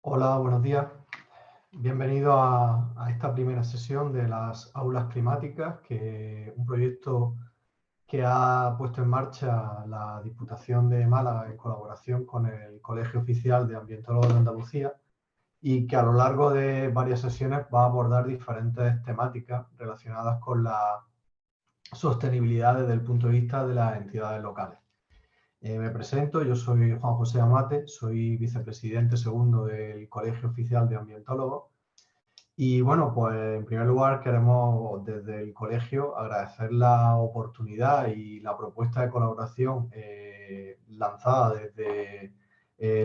Hola, buenos días. Bienvenido a esta primera sesión de las aulas climáticas, un proyecto que ha puesto en marcha la Diputación de Málaga en colaboración con el Colegio Oficial de Ambientólogos de Andalucía y que a lo largo de varias sesiones va a abordar diferentes temáticas relacionadas con la sostenibilidad desde el punto de vista de las entidades locales. Me presento, yo soy Juan José Amate, soy vicepresidente segundo del Colegio Oficial de Ambientólogos. Y bueno, pues en primer lugar queremos desde el colegio agradecer la oportunidad y la propuesta de colaboración lanzada desde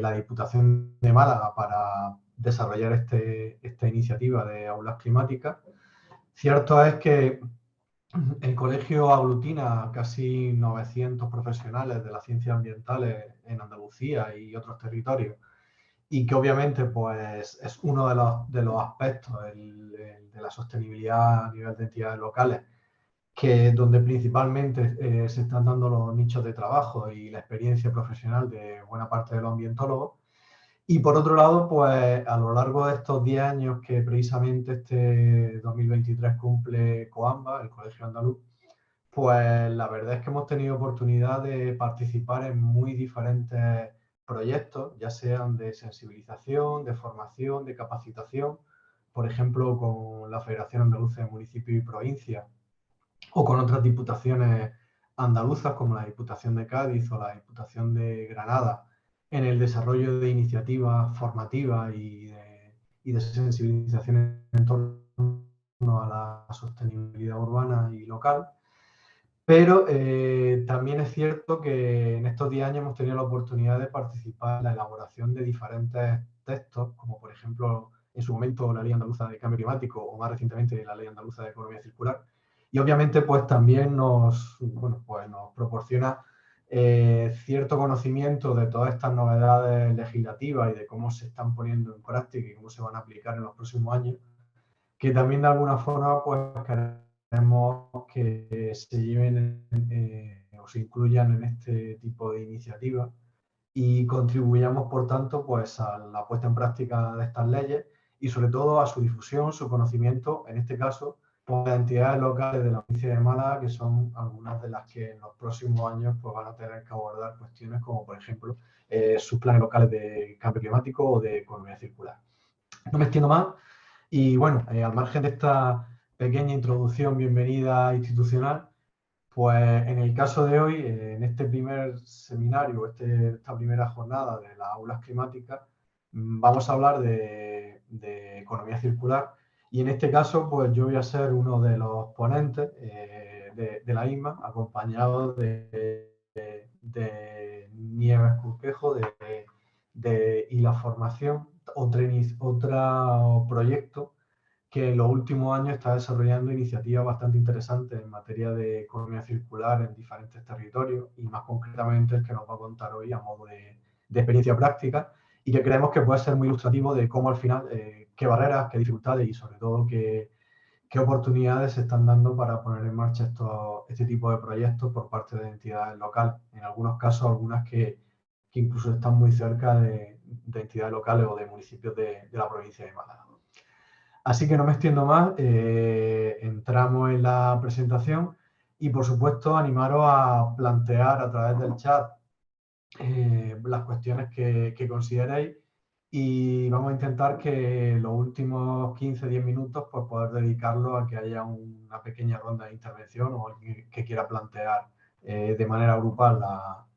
la Diputación de Málaga para desarrollar esta iniciativa de aulas climáticas. Cierto es que el colegio aglutina a casi 900 profesionales de las ciencias ambientales en Andalucía y otros territorios y que obviamente pues, es uno de los aspectos de la sostenibilidad a nivel de entidades locales, donde principalmente se están dando los nichos de trabajo y la experiencia profesional de buena parte de los ambientólogos. Y por otro lado, pues a lo largo de estos 10 años que precisamente este 2023 cumple COAMBA, el Colegio Andaluz, pues la verdad es que hemos tenido oportunidad de participar en muy diferentes proyectos, ya sean de sensibilización, de formación, de capacitación, por ejemplo, con la Federación Andaluza de Municipios y Provincias, o con otras diputaciones andaluzas, como la Diputación de Cádiz o la Diputación de Granada, en el desarrollo de iniciativas formativas y de sensibilización en torno a la sostenibilidad urbana y local. Pero también es cierto que en estos 10 años hemos tenido la oportunidad de participar en la elaboración de diferentes textos, como por ejemplo en su momento la Ley Andaluza de Cambio Climático o más recientemente la Ley Andaluza de Economía Circular. Y obviamente pues también nos proporciona cierto conocimiento de todas estas novedades legislativas y de cómo se están poniendo en práctica y cómo se van a aplicar en los próximos años, que también de alguna forma pues queremos que se lleven o se incluyan en este tipo de iniciativas y contribuyamos, por tanto, pues a la puesta en práctica de estas leyes y sobre todo a su difusión, su conocimiento, en este caso, por las entidades locales de la provincia de Málaga, que son algunas de las que en los próximos años pues, van a tener que abordar cuestiones como, por ejemplo, sus planes locales de cambio climático o de economía circular. No me extiendo más. Y bueno, al margen de esta pequeña introducción, bienvenida institucional, pues en el caso de hoy, en este primer seminario, esta primera jornada de las aulas climáticas, vamos a hablar de economía circular y en este caso, pues yo voy a ser uno de los ponentes de la misma, acompañado de Nieves Curquejo y la formación, otro proyecto que en los últimos años está desarrollando iniciativas bastante interesantes en materia de economía circular en diferentes territorios y más concretamente el que nos va a contar hoy a modo de experiencia práctica y que creemos que puede ser muy ilustrativo de cómo al final, qué barreras, qué dificultades y sobre todo qué oportunidades se están dando para poner en marcha este tipo de proyectos por parte de entidades locales. En algunos casos, algunas que incluso están muy cerca de entidades locales o de municipios de la provincia de Málaga. Así que no me extiendo más, entramos en la presentación y por supuesto animaros a plantear a través del chat las cuestiones que consideréis y vamos a intentar que los últimos 15-10 minutos pues, poder dedicarlo a que haya una pequeña ronda de intervención o alguien que quiera plantear de manera grupal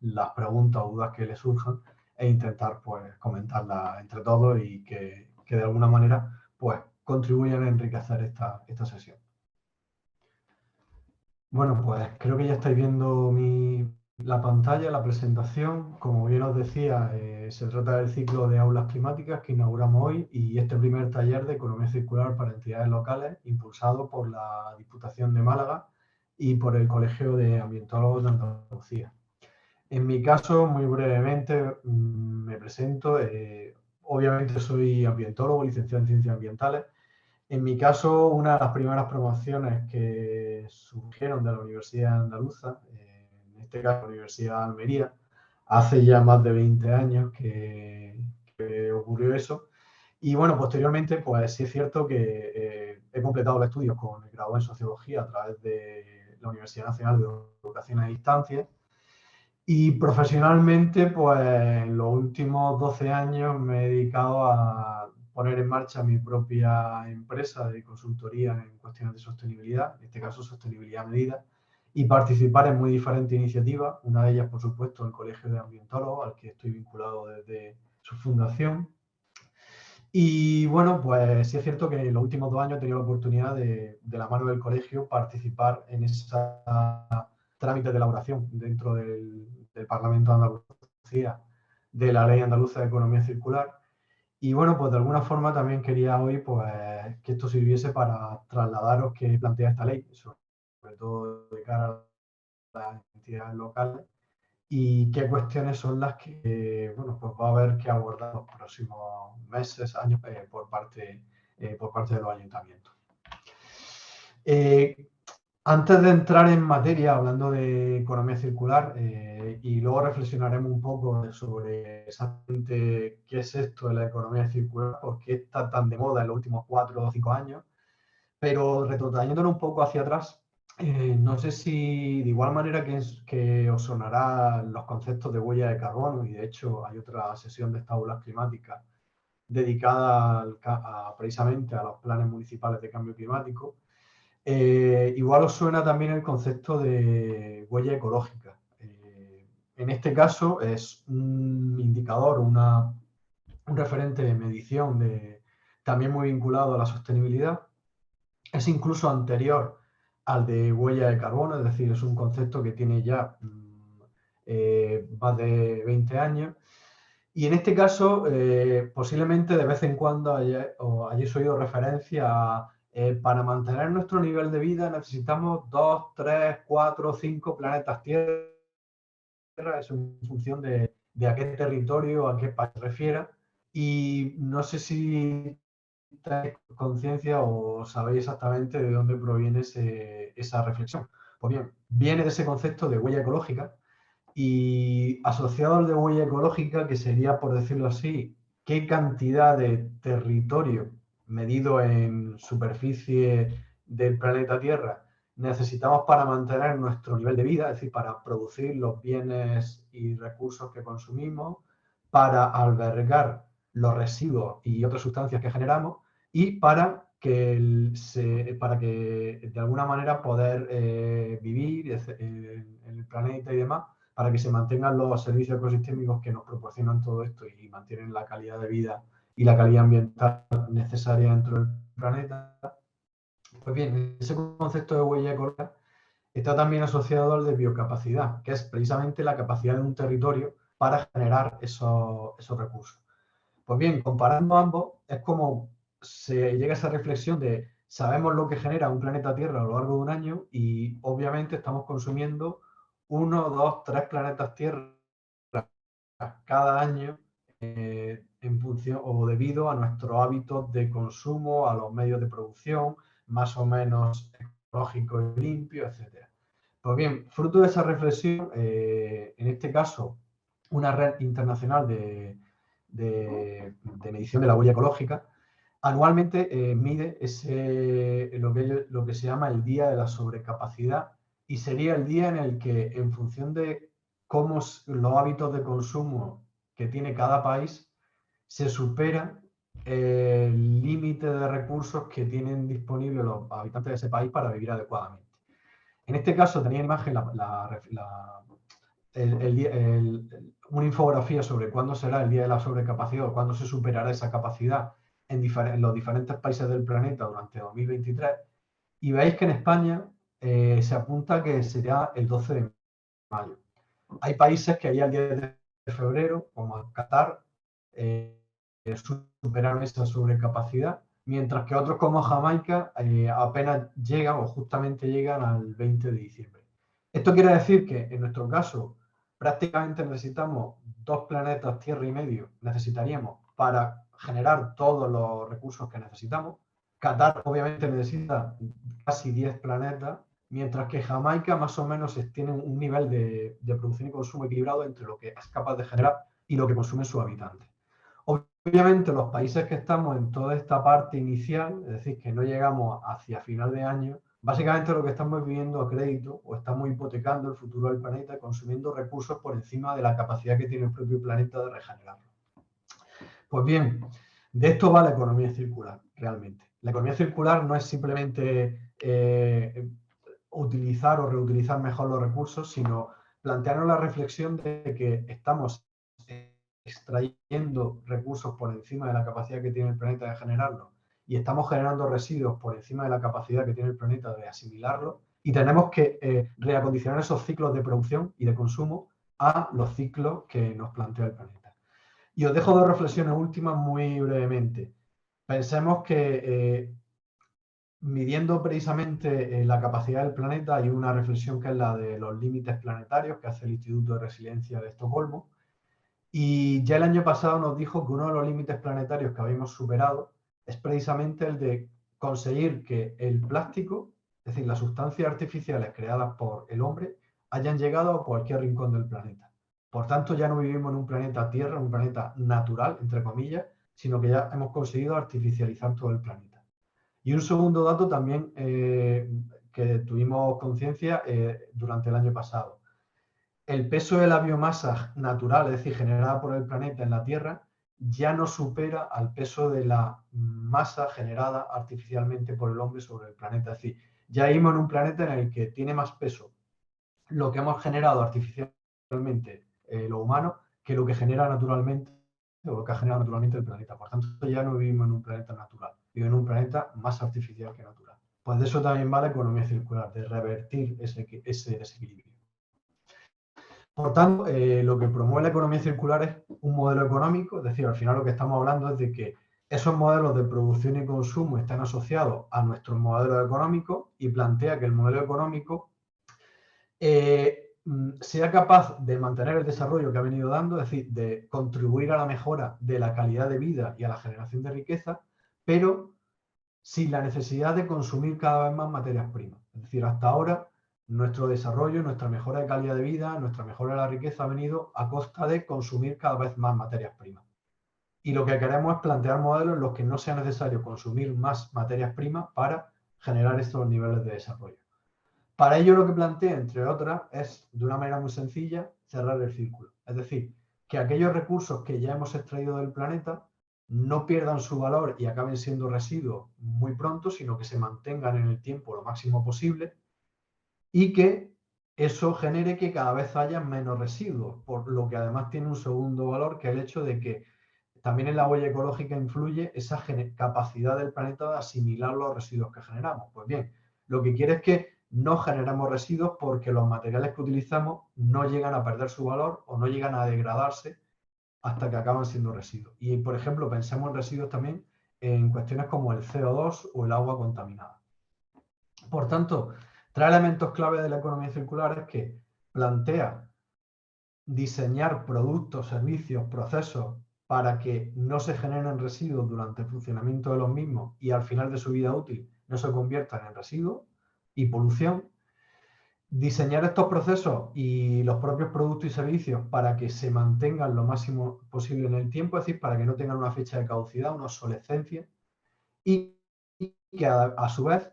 las preguntas o dudas que le surjan e intentar pues, comentarlas entre todos y que de alguna manera pues, contribuyan a enriquecer esta sesión. Bueno, pues creo que ya estáis viendo la pantalla, la presentación. Como bien os decía, se trata del ciclo de aulas climáticas que inauguramos hoy y este primer taller de economía circular para entidades locales, impulsado por la Diputación de Málaga y por el Colegio de Ambientólogos de Andalucía. En mi caso, muy brevemente, me presento. Obviamente soy ambientólogo, licenciado en Ciencias Ambientales. En mi caso, una de las primeras promociones que surgieron de la Universidad Andaluza, en este caso la Universidad de Almería, hace ya más de 20 años que ocurrió eso. Y bueno, posteriormente, pues sí es cierto que he completado los estudios con el grado en Sociología a través de la Universidad Nacional de Educación a Distancia. Y profesionalmente, pues en los últimos 12 años me he dedicado a poner en marcha mi propia empresa de consultoría en cuestiones de sostenibilidad, en este caso sostenibilidad medida, y participar en muy diferentes iniciativas. Una de ellas, por supuesto, el Colegio de Ambientólogos, al que estoy vinculado desde su fundación. Y bueno, pues sí es cierto que en los últimos 2 años he tenido la oportunidad de la mano del colegio, participar en esa trámite de elaboración dentro del Parlamento de Andalucía de la Ley Andaluza de Economía Circular. Y bueno, pues de alguna forma también quería hoy pues, que esto sirviese para trasladaros qué plantea esta ley, sobre todo de cara a las entidades locales, y qué cuestiones son las que bueno, pues va a haber que abordar los próximos meses, años, por parte de los ayuntamientos. Antes de entrar en materia, hablando de economía circular, y luego reflexionaremos un poco sobre exactamente qué es esto de la economía circular, por qué está tan de moda en los últimos 4 o 5 años, pero retrotrayéndonos un poco hacia atrás, no sé si de igual manera que os sonará los conceptos de huella de carbono, y de hecho hay otra sesión de estas aulas climáticas dedicada precisamente a los planes municipales de cambio climático, igual os suena también el concepto de huella ecológica. En este caso es un indicador, un referente de medición también muy vinculado a la sostenibilidad. Es incluso anterior al de huella de carbono, es decir, es un concepto que tiene ya más de 20 años. Y en este caso, posiblemente de vez en cuando hayáis oído referencia a para mantener nuestro nivel de vida necesitamos 2, 3, 4, 5 planetas Tierra, eso en función de a qué territorio, a qué país se refiera. Y no sé si tenéis conciencia o sabéis exactamente de dónde proviene esa reflexión. Pues bien, viene de ese concepto de huella ecológica, y asociado al de huella ecológica, que sería, por decirlo así, qué cantidad de territorio medido en superficie del planeta Tierra necesitamos para mantener nuestro nivel de vida, es decir, para producir los bienes y recursos que consumimos, para albergar los residuos y otras sustancias que generamos, y para que de alguna manera poder vivir en el planeta y demás, para que se mantengan los servicios ecosistémicos que nos proporcionan todo esto y mantienen la calidad de vida y la calidad ambiental necesaria dentro del planeta. Pues bien, ese concepto de huella ecológica está también asociado al de biocapacidad, que es precisamente la capacidad de un territorio para generar esos recursos. Pues bien, comparando ambos, es como se llega a esa reflexión de sabemos lo que genera un planeta Tierra a lo largo de un año, y obviamente estamos consumiendo 1, 2, 3 planetas Tierra cada año, en función o debido a nuestros hábitos de consumo, a los medios de producción, más o menos ecológicos y limpios, etc. Pues bien, fruto de esa reflexión, en este caso, una red internacional de medición de la huella ecológica, anualmente mide lo que se llama el día de la sobrecapacidad, y sería el día en el que, en función de cómo los hábitos de consumo que tiene cada país, se supera el límite de recursos que tienen disponibles los habitantes de ese país para vivir adecuadamente. En este caso tenía en imagen una infografía sobre cuándo será el día de la sobrecapacidad o cuándo se superará esa capacidad en los diferentes países del planeta durante 2023, y veis que en España se apunta que será el 12 de mayo. Hay países que ya el 10 de febrero, como Qatar, superaron esa sobrecapacidad, mientras que otros como Jamaica apenas llegan o justamente llegan al 20 de diciembre. Esto quiere decir que en nuestro caso prácticamente necesitamos 2 planetas Tierra y medio, necesitaríamos para generar todos los recursos que necesitamos. Qatar obviamente necesita casi 10 planetas, mientras que Jamaica más o menos tiene un nivel de producción y consumo equilibrado entre lo que es capaz de generar y lo que consumen sus habitantes. Obviamente los países que estamos en toda esta parte inicial, es decir, que no llegamos hacia final de año, básicamente lo que estamos viviendo a crédito o estamos hipotecando el futuro del planeta consumiendo recursos por encima de la capacidad que tiene el propio planeta de regenerarlo. Pues bien, de esto va la economía circular, realmente. La economía circular no es simplemente utilizar o reutilizar mejor los recursos, sino plantearnos la reflexión de que estamos extrayendo recursos por encima de la capacidad que tiene el planeta de generarlos y estamos generando residuos por encima de la capacidad que tiene el planeta de asimilarlos y tenemos que reacondicionar esos ciclos de producción y de consumo a los ciclos que nos plantea el planeta. Y os dejo dos reflexiones últimas muy brevemente. Pensemos que midiendo precisamente la capacidad del planeta, hay una reflexión que es la de los límites planetarios que hace el Instituto de Resiliencia de Estocolmo. Y ya el año pasado nos dijo que uno de los límites planetarios que habíamos superado es precisamente el de conseguir que el plástico, es decir, las sustancias artificiales creadas por el hombre, hayan llegado a cualquier rincón del planeta. Por tanto, ya no vivimos en un planeta Tierra, un planeta natural, entre comillas, sino que ya hemos conseguido artificializar todo el planeta. Y un segundo dato también que tuvimos conciencia durante el año pasado. El peso de la biomasa natural, es decir, generada por el planeta en la Tierra, ya no supera al peso de la masa generada artificialmente por el hombre sobre el planeta. Es decir, ya vivimos en un planeta en el que tiene más peso lo que hemos generado artificialmente lo humano que lo que genera naturalmente o lo que ha generado naturalmente el planeta. Por tanto, ya no vivimos en un planeta natural, vivimos en un planeta más artificial que natural. Pues de eso también va la economía circular, de revertir ese desequilibrio. Por tanto, lo que promueve la economía circular es un modelo económico, es decir, al final lo que estamos hablando es de que esos modelos de producción y consumo están asociados a nuestros modelos económicos y plantea que el modelo económico sea capaz de mantener el desarrollo que ha venido dando, es decir, de contribuir a la mejora de la calidad de vida y a la generación de riqueza, pero sin la necesidad de consumir cada vez más materias primas. Es decir, hasta ahora nuestro desarrollo, nuestra mejora de calidad de vida, nuestra mejora de la riqueza ha venido a costa de consumir cada vez más materias primas. Y lo que queremos es plantear modelos en los que no sea necesario consumir más materias primas para generar estos niveles de desarrollo. Para ello lo que plantea, entre otras, es, de una manera muy sencilla, cerrar el círculo. Es decir, que aquellos recursos que ya hemos extraído del planeta no pierdan su valor y acaben siendo residuos muy pronto, sino que se mantengan en el tiempo lo máximo posible y que eso genere que cada vez haya menos residuos, por lo que además tiene un segundo valor, que es el hecho de que también en la huella ecológica influye esa capacidad del planeta de asimilar los residuos que generamos. Pues bien, lo que quiere es que no generemos residuos porque los materiales que utilizamos no llegan a perder su valor o no llegan a degradarse hasta que acaban siendo residuos. Y, por ejemplo, pensemos en residuos también en cuestiones como el CO2 o el agua contaminada. Por tanto, tres elementos clave de la economía circular es que plantea diseñar productos, servicios, procesos para que no se generen residuos durante el funcionamiento de los mismos y al final de su vida útil no se conviertan en residuos y polución. Diseñar estos procesos y los propios productos y servicios para que se mantengan lo máximo posible en el tiempo, es decir, para que no tengan una fecha de caducidad, una obsolescencia, y que a su vez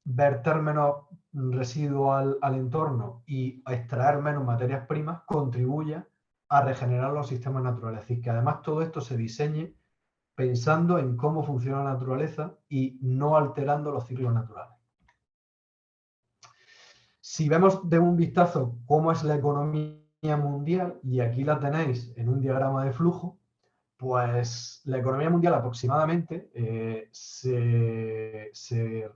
verter menos residuos al entorno y extraer menos materias primas contribuya a regenerar los sistemas naturales. Es decir, que además todo esto se diseñe pensando en cómo funciona la naturaleza y no alterando los ciclos naturales. Si vemos de un vistazo cómo es la economía mundial, y aquí la tenéis en un diagrama de flujo, pues la economía mundial aproximadamente se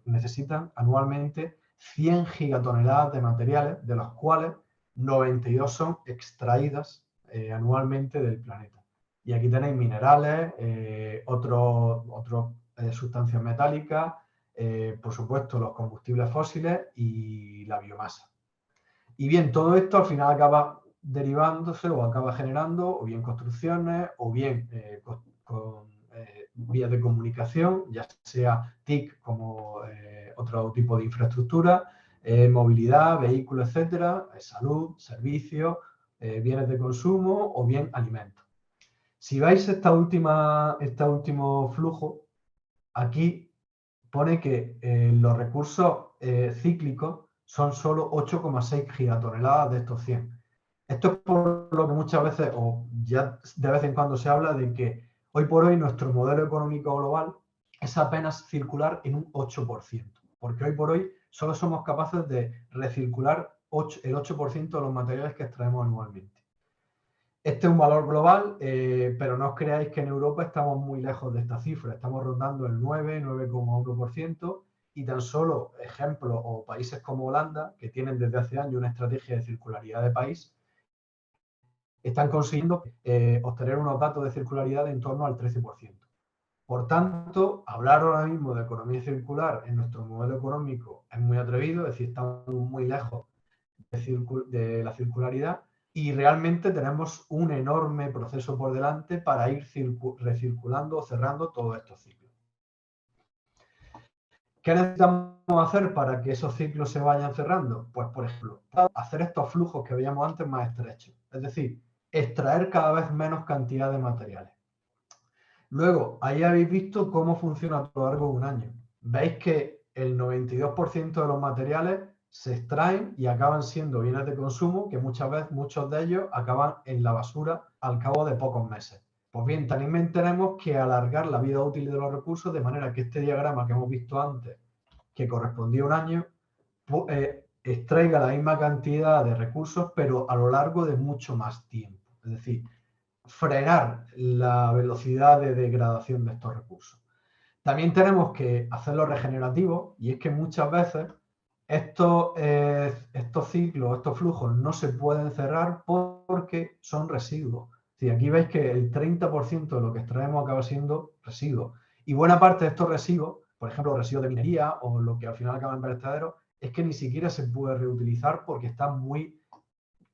necesitan anualmente 100 gigatoneladas de materiales, de los cuales 92 son extraídas anualmente del planeta. Y aquí tenéis minerales, otras sustancias metálicas, por supuesto los combustibles fósiles y la biomasa. Y bien, todo esto al final acaba derivándose o acaba generando o bien construcciones o bien con vías de comunicación, ya sea TIC como otro tipo de infraestructura, movilidad, vehículos, etcétera, salud, servicios, bienes de consumo o bien alimentos. Si veis este último flujo, aquí pone que los recursos cíclicos son solo 8,6 gigatoneladas de estos 100. Esto es por lo que muchas veces, o ya de vez en cuando se habla de que hoy por hoy nuestro modelo económico global es apenas circular en un 8%, porque hoy por hoy solo somos capaces de recircular el 8% de los materiales que extraemos anualmente. Este es un valor global, pero no os creáis que en Europa estamos muy lejos de esta cifra. Estamos rondando el 9,1%, y tan solo ejemplos o países como Holanda, que tienen desde hace años una estrategia de circularidad de país, están consiguiendo obtener unos datos de circularidad de en torno al 13%. Por tanto, hablar ahora mismo de economía circular en nuestro modelo económico es muy atrevido, es decir, estamos muy lejos de la circularidad, y realmente tenemos un enorme proceso por delante para ir recirculando o cerrando todos estos ciclos. ¿Qué necesitamos hacer para que esos ciclos se vayan cerrando? Pues, por ejemplo, hacer estos flujos que veíamos antes más estrechos, es decir, extraer cada vez menos cantidad de materiales. Luego, ahí habéis visto cómo funciona a lo largo de un año. Veis que el 92% de los materiales se extraen y acaban siendo bienes de consumo, que muchas veces muchos de ellos acaban en la basura al cabo de pocos meses. Pues bien, también tenemos que alargar la vida útil de los recursos, de manera que este diagrama que hemos visto antes, que correspondía a un año, extraiga la misma cantidad de recursos, pero a lo largo de mucho más tiempo. Es decir, frenar la velocidad de degradación de estos recursos. También tenemos que hacerlo regenerativo, y es que muchas veces estos ciclos, estos flujos no se pueden cerrar porque son residuos. Sí, aquí veis que el 30% de lo que extraemos acaba siendo residuos. Y buena parte de estos residuos, por ejemplo, residuos de minería o lo que al final acaba en vertederos, es que ni siquiera se puede reutilizar porque están muy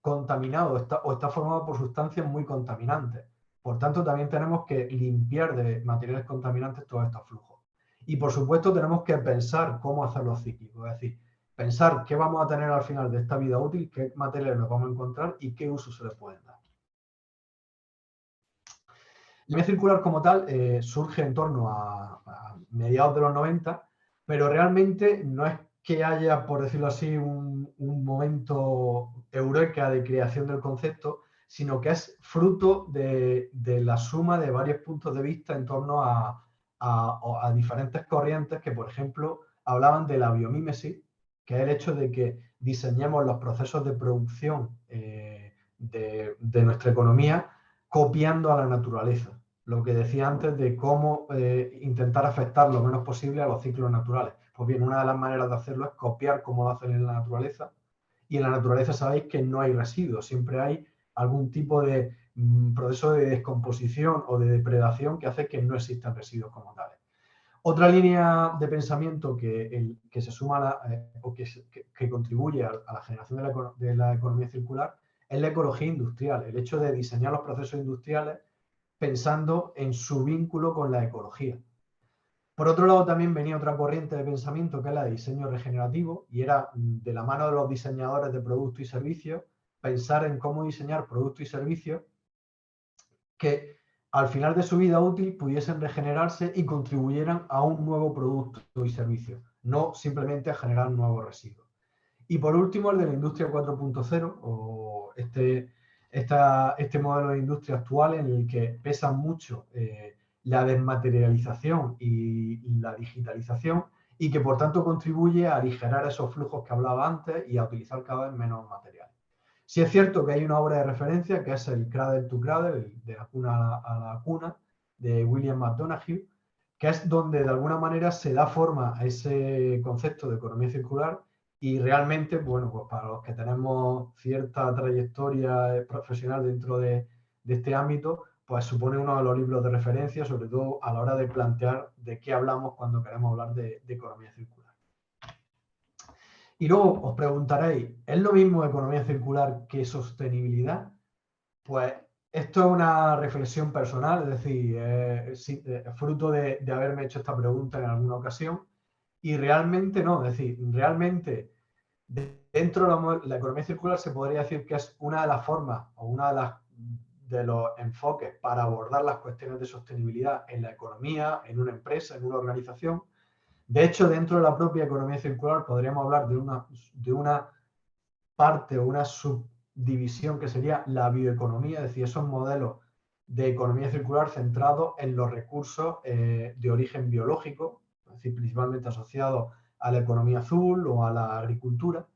contaminado o está formado por sustancias muy contaminantes. Por tanto, también tenemos que limpiar de materiales contaminantes todos estos flujos. Y por supuesto, tenemos que pensar cómo hacerlos cíclicos, es decir, pensar qué vamos a tener al final de esta vida útil, qué materiales nos vamos a encontrar y qué uso se les pueden dar. La economía circular como tal surge en torno a mediados de los 90, pero realmente no es que haya, por decirlo así, un momento eureka de creación del concepto, sino que es fruto de la suma de varios puntos de vista en torno a diferentes corrientes que, por ejemplo, hablaban de la biomímesis, que es el hecho de que diseñemos los procesos de producción de nuestra economía copiando a la naturaleza. Lo que decía antes de cómo intentar afectar lo menos posible a los ciclos naturales. Pues bien, una de las maneras de hacerlo es copiar como lo hacen en la naturaleza. Y en la naturaleza sabéis que no hay residuos, siempre hay algún tipo de proceso de descomposición o de depredación que hace que no existan residuos como tales. Otra línea de pensamiento que se suma o que contribuye a la generación de la economía circular es la ecología industrial, el hecho de diseñar los procesos industriales pensando en su vínculo con la ecología. Por otro lado, también venía otra corriente de pensamiento que es la de diseño regenerativo, y era de la mano de los diseñadores de productos y servicios pensar en cómo diseñar productos y servicios que al final de su vida útil pudiesen regenerarse y contribuyeran a un nuevo producto y servicio, no simplemente a generar nuevos residuos. Y por último, el de la industria 4.0, o este modelo de industria actual en el que pesa mucho la desmaterialización y la digitalización, y que por tanto contribuye a aligerar esos flujos que hablaba antes y a utilizar cada vez menos materiales. Sí es cierto que hay una obra de referencia que es el Cradle to Cradle, de la cuna a la cuna, de William McDonough, que es donde de alguna manera se da forma a ese concepto de economía circular. Y realmente, bueno, pues para los que tenemos cierta trayectoria profesional dentro de este ámbito, pues supone uno de los libros de referencia, sobre todo a la hora de plantear de qué hablamos cuando queremos hablar de economía circular. Y luego os preguntaréis, ¿es lo mismo economía circular que sostenibilidad? Pues esto es una reflexión personal, es decir, fruto de haberme hecho esta pregunta en alguna ocasión, y realmente no, es decir, realmente dentro de la economía circular se podría decir que es una de las formas o una de los enfoques para abordar las cuestiones de sostenibilidad en la economía, en una empresa, en una organización. De hecho, dentro de la propia economía circular podríamos hablar de una parte o una subdivisión que sería la bioeconomía, es decir, esos modelos de economía circular centrados en los recursos de origen biológico, es decir, principalmente asociados a la economía azul o a la agricultura.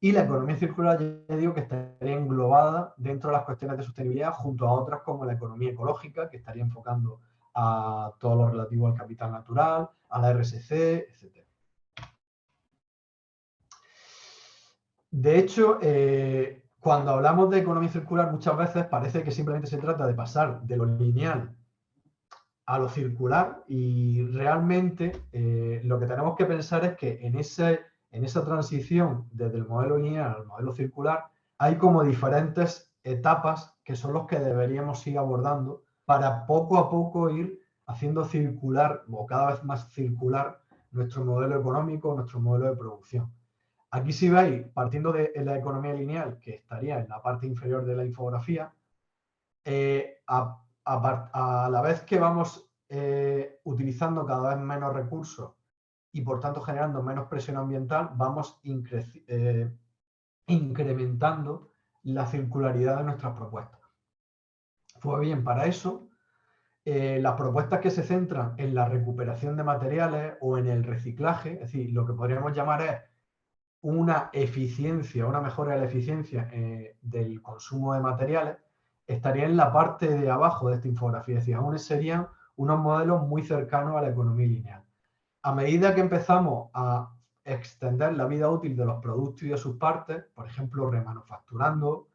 Y la economía circular, ya digo, que estaría englobada dentro de las cuestiones de sostenibilidad junto a otras como la economía ecológica, que estaría enfocando a todo lo relativo al capital natural, a la RSC, etc. De hecho, cuando hablamos de economía circular, muchas veces parece que simplemente se trata de pasar de lo lineal a lo circular y realmente lo que tenemos que pensar es que en esa transición desde el modelo lineal al modelo circular hay como diferentes etapas que son los que deberíamos ir abordando para poco a poco ir haciendo circular o cada vez más circular nuestro modelo económico, nuestro modelo de producción. Aquí si veis, partiendo de la economía lineal, que estaría en la parte inferior de la infografía, a la vez que vamos utilizando cada vez menos recursos y por tanto generando menos presión ambiental, vamos incrementando la circularidad de nuestras propuestas. Pues bien, para eso, las propuestas que se centran en la recuperación de materiales o en el reciclaje, es decir, lo que podríamos llamar es una eficiencia, una mejora de la eficiencia del consumo de materiales, estaría en la parte de abajo de esta infografía. Es decir, aún serían unos modelos muy cercanos a la economía lineal. A medida que empezamos a extender la vida útil de los productos y de sus partes, por ejemplo, remanufacturando,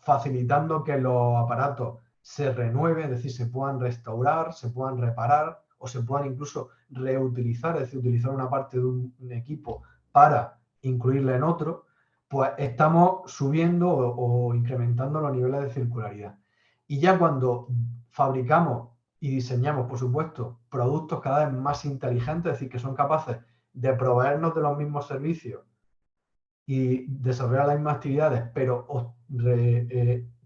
facilitando que los aparatos se renueven, es decir, se puedan restaurar, se puedan reparar o se puedan incluso reutilizar, es decir, utilizar una parte de un equipo para incluirla en otro, pues estamos subiendo o incrementando los niveles de circularidad. Y ya cuando fabricamos y diseñamos, por supuesto, productos cada vez más inteligentes, es decir, que son capaces de proveernos de los mismos servicios y desarrollar las mismas actividades, pero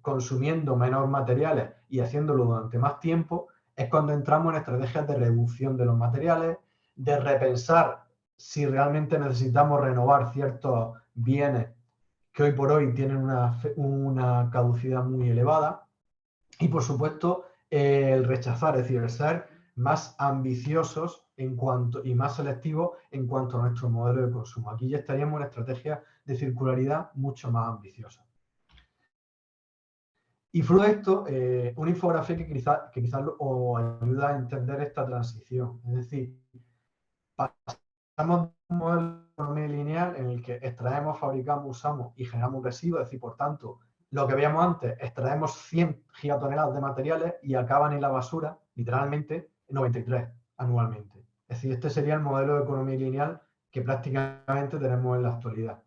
consumiendo menos materiales y haciéndolo durante más tiempo, es cuando entramos en estrategias de reducción de los materiales, de repensar si realmente necesitamos renovar ciertos bienes que hoy por hoy tienen una caducidad muy elevada y, por supuesto, el rechazar, es decir, el ser más ambiciosos y más selectivos en cuanto a nuestro modelo de consumo. Aquí ya estaríamos en una estrategia de circularidad mucho más ambiciosa. Y fruto de esto, una infografía que quizás os ayuda a entender esta transición. Es decir, pasamos de un modelo de economía lineal en el que extraemos, fabricamos, usamos y generamos un residuo, es decir, por tanto, lo que veíamos antes, extraemos 100 gigatoneladas de materiales y acaban en la basura, literalmente, 93 anualmente. Es decir, este sería el modelo de economía lineal que prácticamente tenemos en la actualidad.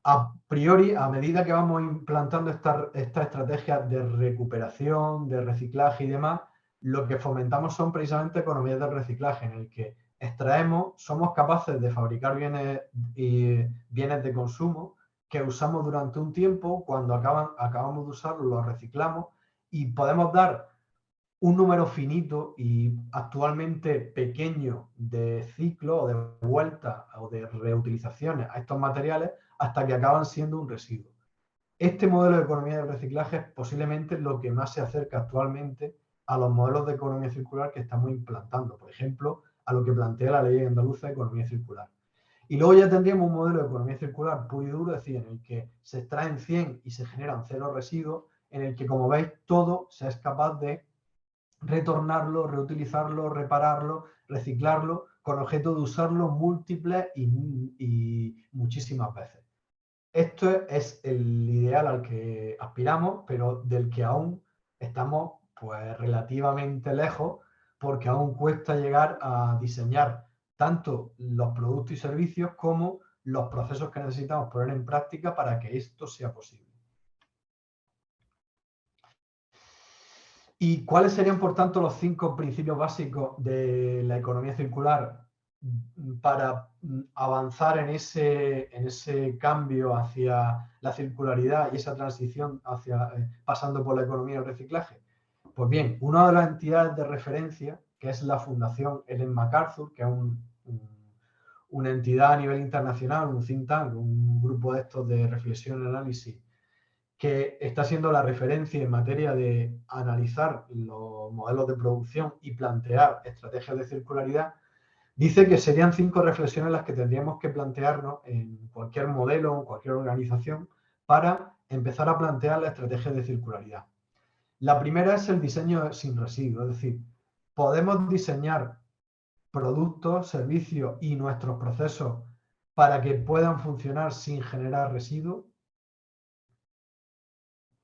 A priori, a medida que vamos implantando esta estrategia de recuperación, de reciclaje y demás, lo que fomentamos son precisamente economías de reciclaje, en el que extraemos, somos capaces de fabricar bienes de consumo que usamos durante un tiempo, cuando acabamos de usarlos, los reciclamos y podemos dar un número finito y actualmente pequeño de ciclos o de vueltas o de reutilizaciones a estos materiales hasta que acaban siendo un residuo. Este modelo de economía de reciclaje es posiblemente lo que más se acerca actualmente a los modelos de economía circular que estamos implantando, por ejemplo, a lo que plantea la ley andaluza de economía circular. Y luego ya tendríamos un modelo de economía circular puro y duro, es decir, en el que se extraen 100 y se generan 0 residuos, en el que, como veis, todo se es capaz de retornarlo, reutilizarlo, repararlo, reciclarlo, con objeto de usarlo múltiples y muchísimas veces. Esto es el ideal al que aspiramos, pero del que aún estamos pues relativamente lejos, porque aún cuesta llegar a diseñar tanto los productos y servicios como los procesos que necesitamos poner en práctica para que esto sea posible. ¿Y cuáles serían, por tanto, los 5 principios básicos de la economía circular para avanzar en ese cambio hacia la circularidad y esa transición hacia, pasando por la economía del reciclaje? Pues bien, una de las entidades de referencia, que es la Fundación Ellen MacArthur, que es una entidad a nivel internacional, un think tank, un grupo de estos de reflexión y análisis, que está siendo la referencia en materia de analizar los modelos de producción y plantear estrategias de circularidad, dice que serían 5 reflexiones las que tendríamos que plantearnos en cualquier modelo, en cualquier organización, para empezar a plantear la estrategia de circularidad. La primera es el diseño sin residuos, es decir, podemos diseñar productos, servicios y nuestros procesos para que puedan funcionar sin generar residuos.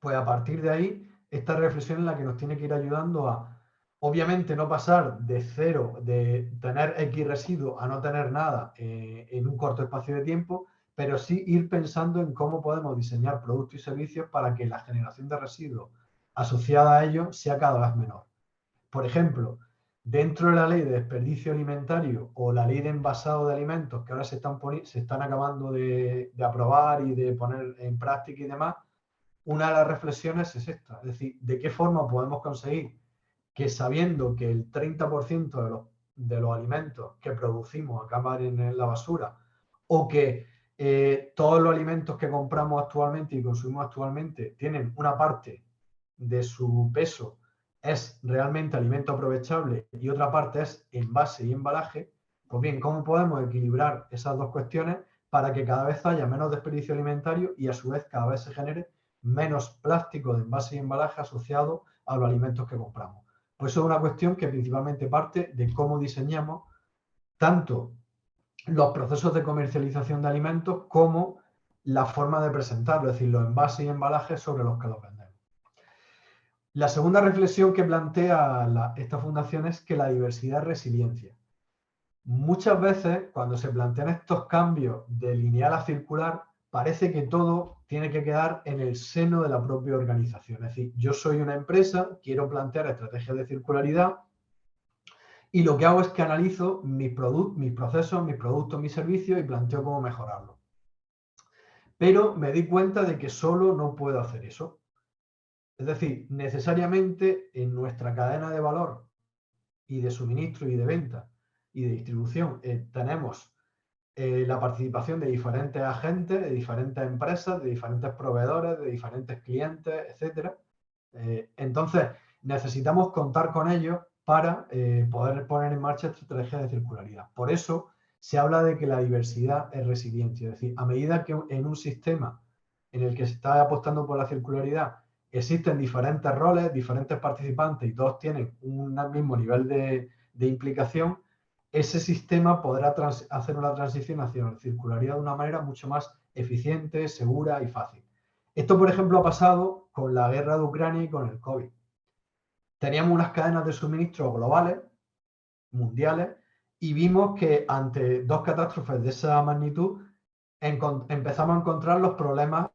Pues a partir de ahí, esta reflexión es la que nos tiene que ir ayudando a, obviamente, no pasar de cero, de tener X residuos a no tener nada en un corto espacio de tiempo, pero sí ir pensando en cómo podemos diseñar productos y servicios para que la generación de residuos asociada a ello sea cada vez menor. Por ejemplo, dentro de la ley de desperdicio alimentario o la ley de envasado de alimentos que ahora se están acabando de aprobar y de poner en práctica y demás, una de las reflexiones es esta, es decir, ¿de qué forma podemos conseguir que, sabiendo que el 30% de los alimentos que producimos acaban en la basura, o que todos los alimentos que compramos actualmente y consumimos actualmente tienen una parte de su peso es realmente alimento aprovechable y otra parte es envase y embalaje? Pues bien, ¿cómo podemos equilibrar esas dos cuestiones para que cada vez haya menos desperdicio alimentario y a su vez cada vez se genere menos plástico de envase y embalaje asociado a los alimentos que compramos? Pues eso es una cuestión que principalmente parte de cómo diseñamos tanto los procesos de comercialización de alimentos como la forma de presentarlo, es decir, los envases y embalajes sobre los que los vendemos. La segunda reflexión que plantea esta fundación es que la diversidad es resiliencia. Muchas veces, cuando se plantean estos cambios de lineal a circular, parece que todo tiene que quedar en el seno de la propia organización. Es decir, yo soy una empresa, quiero plantear estrategias de circularidad y lo que hago es que analizo mis procesos, mis productos, mis servicios y planteo cómo mejorarlos. Pero me di cuenta de que solo no puedo hacer eso. Es decir, necesariamente en nuestra cadena de valor y de suministro y de venta y de distribución tenemos la participación de diferentes agentes, de diferentes empresas, de diferentes proveedores, de diferentes clientes, etc. Entonces, necesitamos contar con ellos para poder poner en marcha estrategias de circularidad. Por eso se habla de que la diversidad es resiliencia. Es decir, a medida que en un sistema en el que se está apostando por la circularidad existen diferentes roles, diferentes participantes y todos tienen un mismo nivel de implicación, ese sistema podrá hacer una transición hacia la circularidad de una manera mucho más eficiente, segura y fácil. Esto, por ejemplo, ha pasado con la guerra de Ucrania y con el COVID. Teníamos unas cadenas de suministro globales, mundiales, y vimos que ante dos catástrofes de esa magnitud empezamos a encontrar los problemas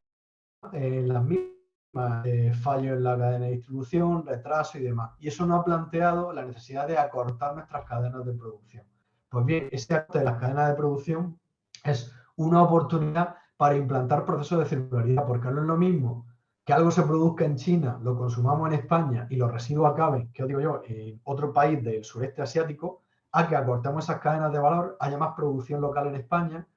en las mismas, fallos en la cadena de distribución, retraso y demás. Y eso nos ha planteado la necesidad de acortar nuestras cadenas de producción. Pues bien, este acto de las cadenas de producción es una oportunidad para implantar procesos de circularidad, porque no es lo mismo que algo se produzca en China, lo consumamos en España y los residuos acaben, que os digo yo, en otro país del sureste asiático, a que acortemos esas cadenas de valor, haya más producción local en España,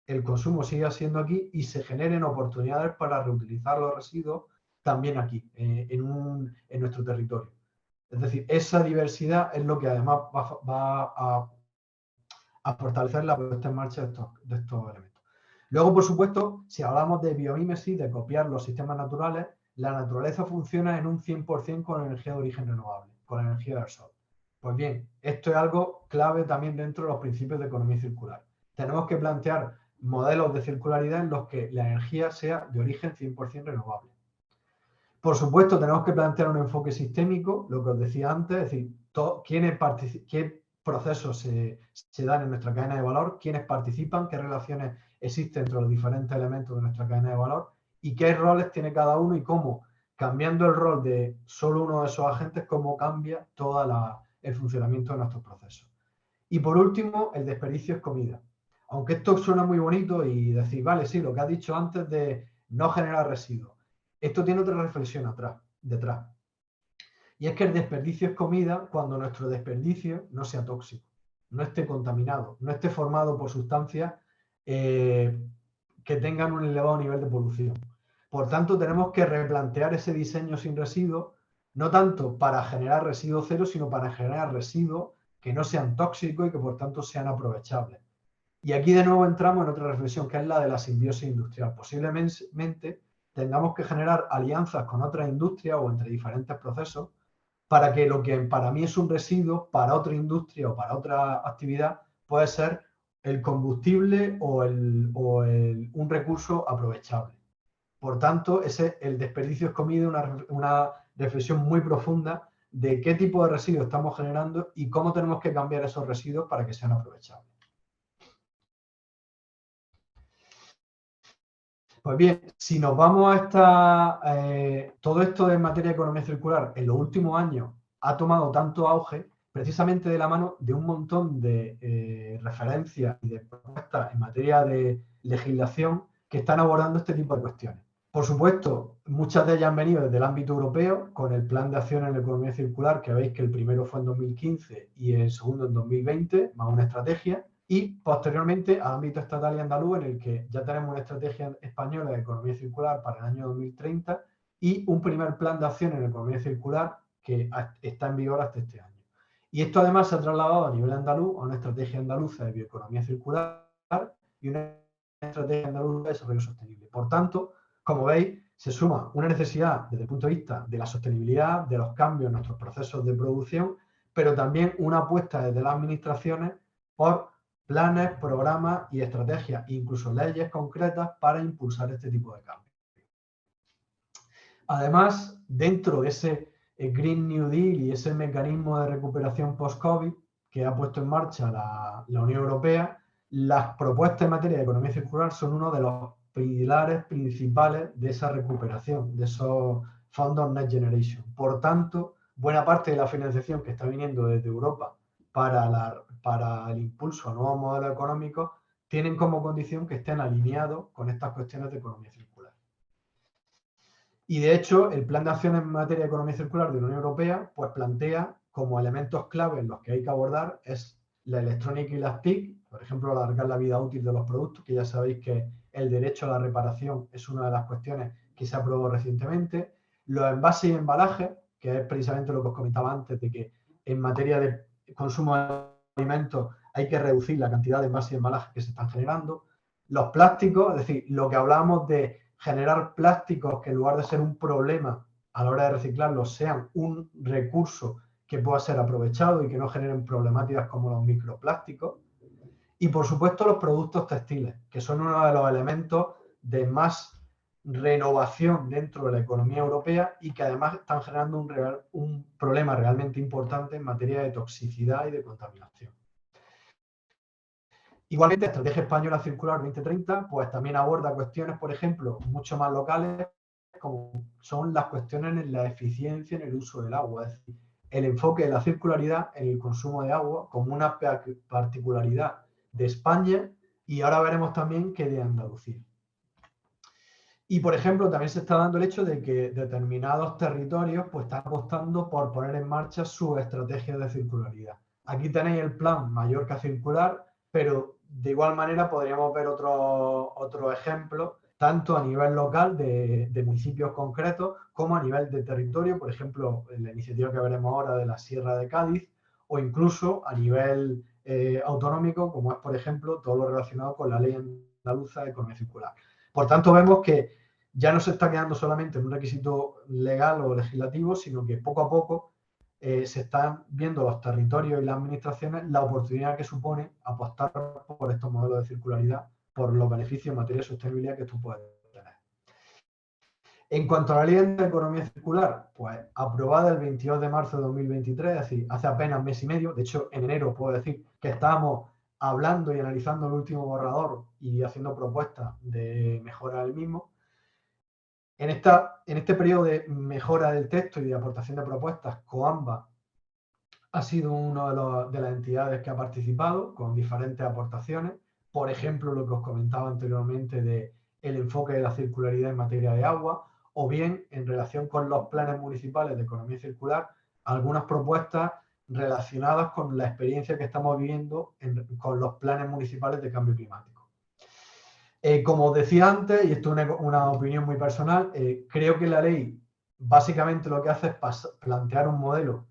el consumo siga siendo aquí y se generen oportunidades para reutilizar los residuos también aquí, en nuestro territorio. Es decir, esa diversidad es lo que además va a fortalecer la puesta en marcha de estos elementos. Luego, por supuesto, si hablamos de biomímesis, de copiar los sistemas naturales, la naturaleza funciona en un 100% con energía de origen renovable, con energía del sol. Pues bien, esto es algo clave también dentro de los principios de economía circular. Tenemos que plantear modelos de circularidad en los que la energía sea de origen 100% renovable. Por supuesto, tenemos que plantear un enfoque sistémico, lo que os decía antes, es decir, qué procesos se dan en nuestra cadena de valor, quiénes participan, qué relaciones existen entre los diferentes elementos de nuestra cadena de valor y qué roles tiene cada uno y cómo, cambiando el rol de solo uno de esos agentes, cómo cambia todo el funcionamiento de nuestros procesos. Y por último, el desperdicio es comida. Aunque esto suena muy bonito y decir, vale, sí, lo que has dicho antes de no generar residuos. Esto tiene otra reflexión detrás. Y es que el desperdicio es comida cuando nuestro desperdicio no sea tóxico, no esté contaminado, no esté formado por sustancias que tengan un elevado nivel de polución. Por tanto, tenemos que replantear ese diseño sin residuos, no tanto para generar residuos cero, sino para generar residuos que no sean tóxicos y que por tanto sean aprovechables. Y aquí de nuevo entramos en otra reflexión, que es la de la simbiosis industrial. Posiblemente tengamos que generar alianzas con otras industrias o entre diferentes procesos para que lo que para mí es un residuo, para otra industria o para otra actividad, puede ser el combustible o un recurso aprovechable. Por tanto, el desperdicio es comida, una reflexión muy profunda de qué tipo de residuos estamos generando y cómo tenemos que cambiar esos residuos para que sean aprovechables. Pues bien, si nos vamos a todo esto en materia de economía circular en los últimos años ha tomado tanto auge precisamente de la mano de un montón de referencias y de propuestas en materia de legislación que están abordando este tipo de cuestiones. Por supuesto, muchas de ellas han venido desde el ámbito europeo, con el Plan de Acción en la Economía Circular, que veis que el primero fue en 2015 y el segundo en 2020, más una estrategia, y posteriormente al ámbito estatal y andaluz, en el que ya tenemos una estrategia española de economía circular para el año 2030 y un primer plan de acción en economía circular que está en vigor hasta este año. Y esto además se ha trasladado a nivel andaluz a una estrategia andaluza de bioeconomía circular y una estrategia andaluza de desarrollo sostenible. Por tanto, como veis, se suma una necesidad desde el punto de vista de la sostenibilidad, de los cambios en nuestros procesos de producción, pero también una apuesta desde las administraciones por planes, programas y estrategias, incluso leyes concretas para impulsar este tipo de cambios. Además, dentro de ese Green New Deal y ese mecanismo de recuperación post-COVID que ha puesto en marcha la Unión Europea, las propuestas en materia de economía circular son uno de los pilares principales de esa recuperación, de esos fondos Next Generation. Por tanto, buena parte de la financiación que está viniendo desde Europa para el impulso a nuevos modelos económicos tienen como condición que estén alineados con estas cuestiones de economía circular. Y de hecho, el Plan de Acción en materia de economía circular de la Unión Europea pues plantea como elementos clave en los que hay que abordar es la electrónica y las TIC, por ejemplo, alargar la vida útil de los productos, que ya sabéis que el derecho a la reparación es una de las cuestiones que se aprobó recientemente, los envases y embalajes, que es precisamente lo que os comentaba antes, de que en materia de consumo de alimentos hay que reducir la cantidad de envases y embalajes que se están generando, los plásticos, es decir, lo que hablábamos de generar plásticos que en lugar de ser un problema a la hora de reciclarlos sean un recurso que pueda ser aprovechado y que no generen problemáticas como los microplásticos. Y por supuesto los productos textiles, que son uno de los elementos de más renovación dentro de la economía europea y que además están generando un problema realmente importante en materia de toxicidad y de contaminación. Igualmente, la Estrategia Española Circular 2030 pues también aborda cuestiones, por ejemplo, mucho más locales, como son las cuestiones en la eficiencia en el uso del agua, es decir, el enfoque de la circularidad en el consumo de agua como una particularidad de España y ahora veremos también que de Andalucía. Y, por ejemplo, también se está dando el hecho de que determinados territorios pues, están apostando por poner en marcha sus estrategias de circularidad. Aquí tenéis el plan Mallorca Circular, pero de igual manera podríamos ver otro ejemplo, tanto a nivel local de municipios concretos como a nivel de territorio, por ejemplo, en la iniciativa que veremos ahora de la Sierra de Cádiz, o incluso a nivel autonómico, como es, por ejemplo, todo lo relacionado con la Ley Andaluza de Economía Circular. Por tanto, vemos que ya no se está quedando solamente en un requisito legal o legislativo, sino que poco a poco se están viendo los territorios y las administraciones la oportunidad que supone apostar por estos modelos de circularidad, por los beneficios en materia de sostenibilidad que esto puede tener. En cuanto a la Ley de Economía Circular, pues aprobada el 22 de marzo de 2023, es decir, hace apenas mes y medio, de hecho en enero puedo decir que estábamos hablando y analizando el último borrador y haciendo propuestas de mejora del mismo. En este periodo de mejora del texto y de aportación de propuestas, COAMBA ha sido una de las entidades que ha participado con diferentes aportaciones. Por ejemplo, lo que os comentaba anteriormente de el enfoque de la circularidad en materia de agua, o bien en relación con los planes municipales de economía circular, algunas propuestas relacionadas con la experiencia que estamos viviendo con los planes municipales de cambio climático. Como os decía antes, y esto es una opinión muy personal, creo que la ley básicamente lo que hace es plantear un modelo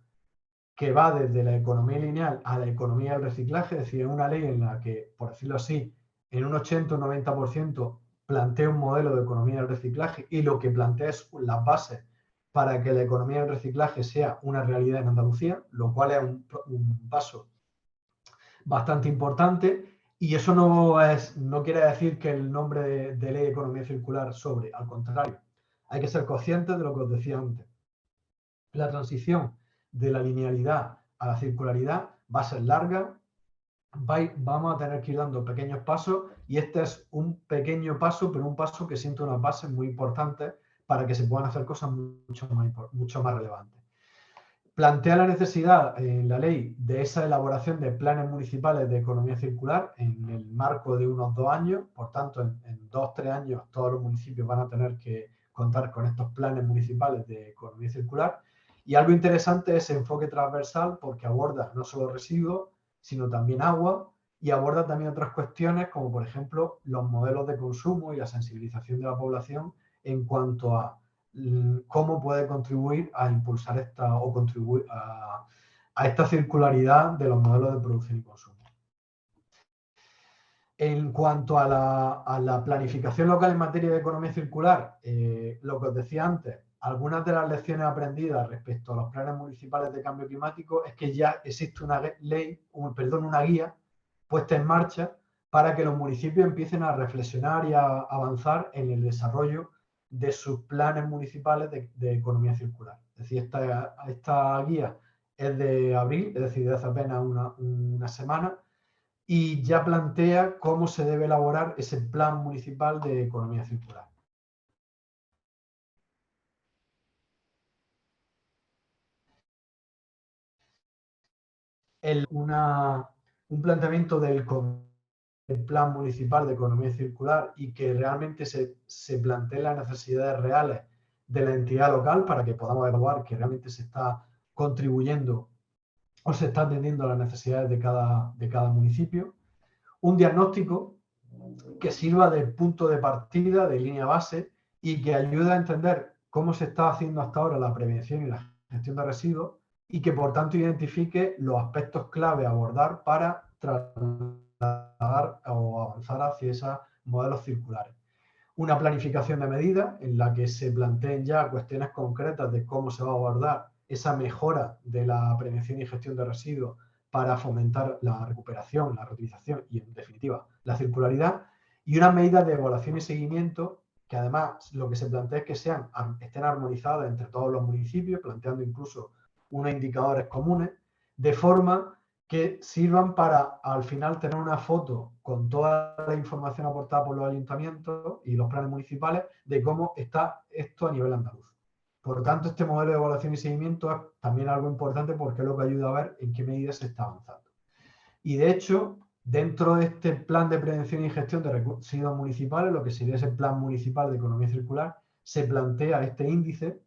que va desde la economía lineal a la economía del reciclaje, es decir, es una ley en la que, por decirlo así, en un 80 o 90% plantea un modelo de economía del reciclaje y lo que plantea es las bases para que la economía del reciclaje sea una realidad en Andalucía, lo cual es un paso bastante importante. Y eso no quiere decir que el nombre de ley de economía circular sobre, al contrario, hay que ser conscientes de lo que os decía antes. La transición de la linealidad a la circularidad va a ser larga, vamos a tener que ir dando pequeños pasos y este es un pequeño paso, pero un paso que siente unas bases muy importantes para que se puedan hacer cosas mucho más relevantes. Plantea la necesidad en la ley de esa elaboración de planes municipales de economía circular en el marco de unos 2 años. Por tanto, en 2 o 3 años todos los municipios van a tener que contar con estos planes municipales de economía circular. Y algo interesante es ese enfoque transversal porque aborda no solo residuos, sino también agua y aborda también otras cuestiones como, por ejemplo, los modelos de consumo y la sensibilización de la población en cuanto a cómo puede contribuir a impulsar esta o contribuir a esta circularidad de los modelos de producción y consumo. En cuanto a la planificación local en materia de economía circular, lo que os decía antes, algunas de las lecciones aprendidas respecto a los planes municipales de cambio climático es que ya existe una una guía puesta en marcha para que los municipios empiecen a reflexionar y a avanzar en el desarrollo de sus planes municipales de economía circular. Es decir, esta guía es de abril, es decir, de hace apenas una semana, y ya plantea cómo se debe elaborar ese plan municipal de economía circular. Un planteamiento del plan municipal de economía circular y que realmente se planteen las necesidades reales de la entidad local para que podamos evaluar que realmente se está contribuyendo o se está atendiendo a las necesidades de cada municipio. Un diagnóstico que sirva de punto de partida, de línea base y que ayude a entender cómo se está haciendo hasta ahora la prevención y la gestión de residuos y que por tanto identifique los aspectos clave a abordar para trasladar o avanzar hacia esos modelos circulares. Una planificación de medidas en la que se planteen ya cuestiones concretas de cómo se va a abordar esa mejora de la prevención y gestión de residuos para fomentar la recuperación, la reutilización y, en definitiva, la circularidad. Y unas medidas de evaluación y seguimiento que además lo que se plantea es que estén armonizadas entre todos los municipios, planteando incluso unos indicadores comunes, de forma que sirvan para al final tener una foto con toda la información aportada por los ayuntamientos y los planes municipales de cómo está esto a nivel andaluz. Por lo tanto, este modelo de evaluación y seguimiento es también algo importante porque es lo que ayuda a ver en qué medida se está avanzando. Y de hecho, dentro de este plan de prevención y gestión de residuos municipales, lo que sería ese plan municipal de economía circular, se plantea este índice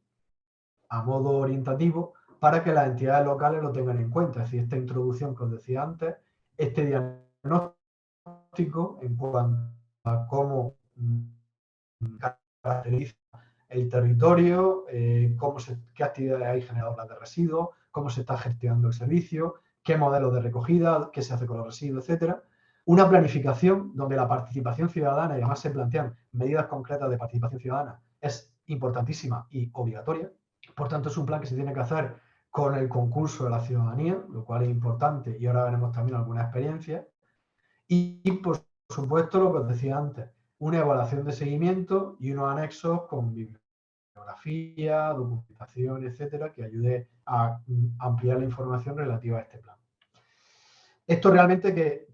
a modo orientativo para que las entidades locales lo tengan en cuenta. Es decir, esta introducción que os decía antes, este diagnóstico en cuanto a cómo caracteriza el territorio, qué actividades hay generadoras de residuos, cómo se está gestionando el servicio, qué modelos de recogida, qué se hace con los residuos, etcétera. Una planificación donde la participación ciudadana, y además se plantean medidas concretas de participación ciudadana, es importantísima y obligatoria. Por tanto, es un plan que se tiene que hacer con el concurso de la ciudadanía, lo cual es importante y ahora veremos también algunas experiencias. Y por supuesto, lo que os decía antes, una evaluación de seguimiento y unos anexos con bibliografía, documentación, etcétera, que ayude a ampliar la información relativa a este plan. Esto realmente que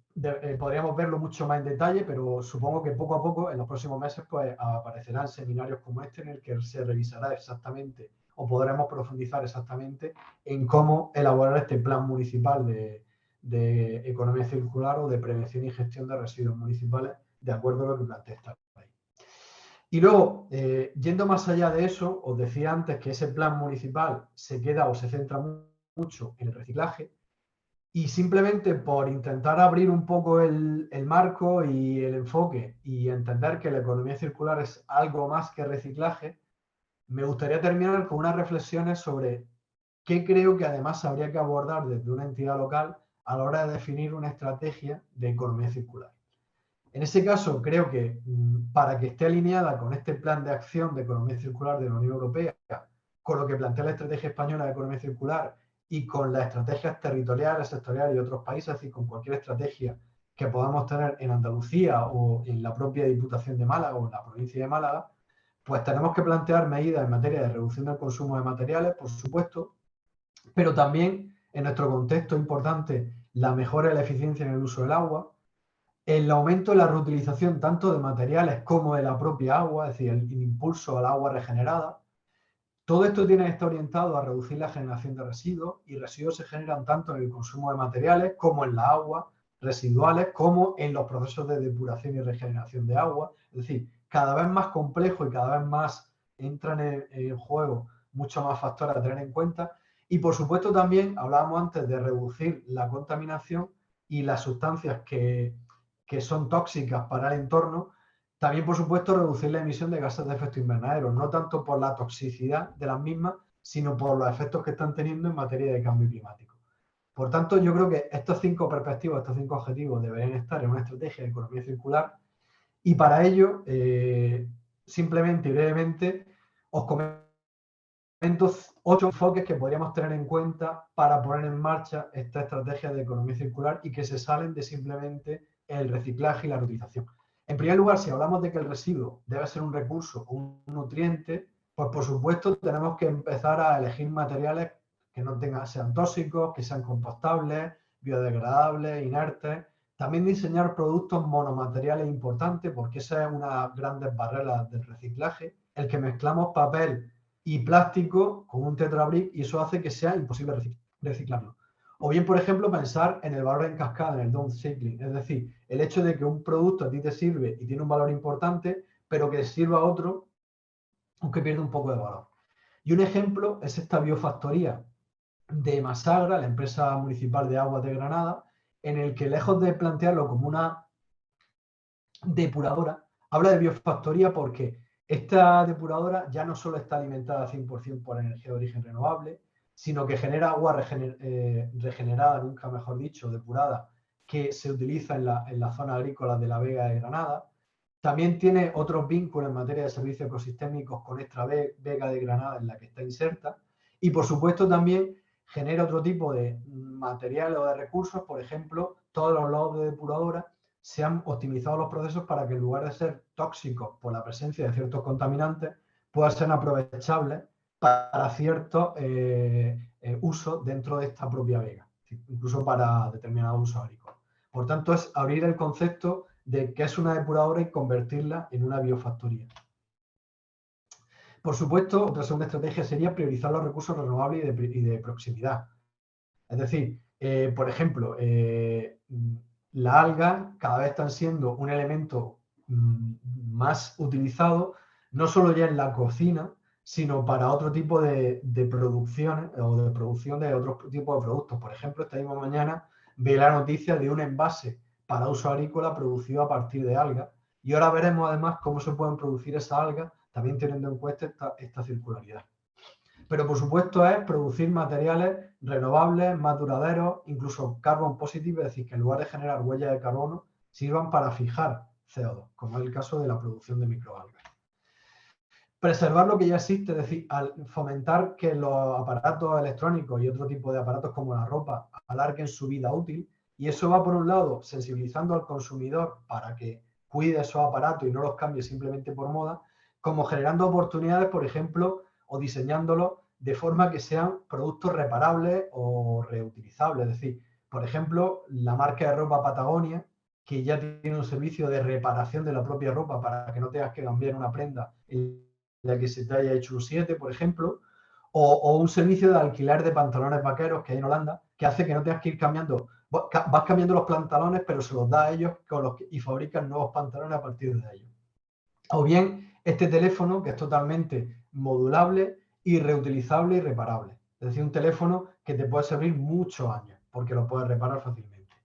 podríamos verlo mucho más en detalle, pero supongo que poco a poco, en los próximos meses, pues aparecerán seminarios como este en el que se revisará exactamente o podremos profundizar exactamente en cómo elaborar este plan municipal de economía circular o de prevención y gestión de residuos municipales, de acuerdo a lo que plantea esta ley. Y luego, yendo más allá de eso, os decía antes que ese plan municipal se queda o se centra mucho en el reciclaje, y simplemente por intentar abrir un poco el marco y el enfoque y entender que la economía circular es algo más que reciclaje, me gustaría terminar con unas reflexiones sobre qué creo que además habría que abordar desde una entidad local a la hora de definir una estrategia de economía circular. En ese caso, creo que para que esté alineada con este plan de acción de economía circular de la Unión Europea, con lo que plantea la Estrategia Española de Economía Circular y con las estrategias territoriales, sectoriales y otros países, es decir, con cualquier estrategia que podamos tener en Andalucía o en la propia Diputación de Málaga o en la provincia de Málaga, pues tenemos que plantear medidas en materia de reducción del consumo de materiales, por supuesto, pero también en nuestro contexto importante la mejora de la eficiencia en el uso del agua, el aumento de la reutilización tanto de materiales como de la propia agua, es decir, el impulso al agua regenerada. Todo esto tiene que estar orientado a reducir la generación de residuos, y residuos se generan tanto en el consumo de materiales como en la agua, residuales, como en los procesos de depuración y regeneración de agua. Es decir, cada vez más complejo y cada vez más entran en juego muchos más factores a tener en cuenta. Y por supuesto también hablábamos antes de reducir la contaminación y las sustancias que son tóxicas para el entorno. También, por supuesto, reducir la emisión de gases de efecto invernadero, no tanto por la toxicidad de las mismas, sino por los efectos que están teniendo en materia de cambio climático. Por tanto, yo creo que estas 5 perspectivas, estos 5 objetivos deberían estar en una estrategia de economía circular, y para ello, simplemente y brevemente, os comento 8 enfoques que podríamos tener en cuenta para poner en marcha esta estrategia de economía circular y que se salen de simplemente el reciclaje y la reutilización. En primer lugar, si hablamos de que el residuo debe ser un recurso o un nutriente, pues por supuesto tenemos que empezar a elegir materiales que no sean tóxicos, que sean compostables, biodegradables, inertes. También diseñar productos monomateriales es importante, porque esa es una de las grandes barreras del reciclaje, el que mezclamos papel y plástico con un tetrabric, y eso hace que sea imposible reciclarlo. O bien, por ejemplo, pensar en el valor en cascada, en el downcycling, es decir, el hecho de que un producto a ti te sirve y tiene un valor importante, pero que sirva a otro, aunque pierde un poco de valor. Y un ejemplo es esta biofactoría de Masagra, la empresa municipal de aguas de Granada, en el que, lejos de plantearlo como una depuradora, habla de biofactoría porque esta depuradora ya no solo está alimentada 100% por energía de origen renovable, sino que genera agua regenerada, nunca mejor dicho, depurada, que se utiliza en la zona agrícola de la Vega de Granada. También tiene otros vínculos en materia de servicios ecosistémicos con esta Vega de Granada en la que está inserta. Y por supuesto también genera otro tipo de materiales o de recursos. Por ejemplo, todos los lodos de depuradora se han optimizado los procesos para que, en lugar de ser tóxicos por la presencia de ciertos contaminantes, puedan ser aprovechables para ciertos usos dentro de esta propia vega, incluso para determinados usos agrícolas. Por tanto, es abrir el concepto de qué es una depuradora y convertirla en una biofactoría. Por supuesto, otra segunda estrategia sería priorizar los recursos renovables y de proximidad. Es decir, por ejemplo, la alga cada vez están siendo un elemento más utilizado, no solo ya en la cocina, sino para otro tipo de producciones o de producción de otros tipos de productos. Por ejemplo, esta misma mañana vi la noticia de un envase para uso agrícola producido a partir de algas, y ahora veremos además cómo se pueden producir esas algas, también teniendo en cuenta esta circularidad. Pero por supuesto es producir materiales renovables, más duraderos, incluso carbon positive, es decir, que en lugar de generar huellas de carbono, sirvan para fijar CO2, como es el caso de la producción de microalgas. Preservar lo que ya existe, es decir, al fomentar que los aparatos electrónicos y otro tipo de aparatos como la ropa alarguen su vida útil, y eso va, por un lado, sensibilizando al consumidor para que cuide esos aparatos y no los cambie simplemente por moda, como generando oportunidades, por ejemplo, o diseñándolos de forma que sean productos reparables o reutilizables. Es decir, por ejemplo, la marca de ropa Patagonia, que ya tiene un servicio de reparación de la propia ropa para que no tengas que cambiar una prenda en la que se te haya hecho un 7, por ejemplo, O un servicio de alquiler de pantalones vaqueros que hay en Holanda, que hace que no tengas que ir cambiando, vas cambiando los pantalones, pero se los da a ellos y fabrican nuevos pantalones a partir de ellos. O bien este teléfono, que es totalmente modulable y reutilizable y reparable. Es decir, un teléfono que te puede servir muchos años, porque lo puedes reparar fácilmente.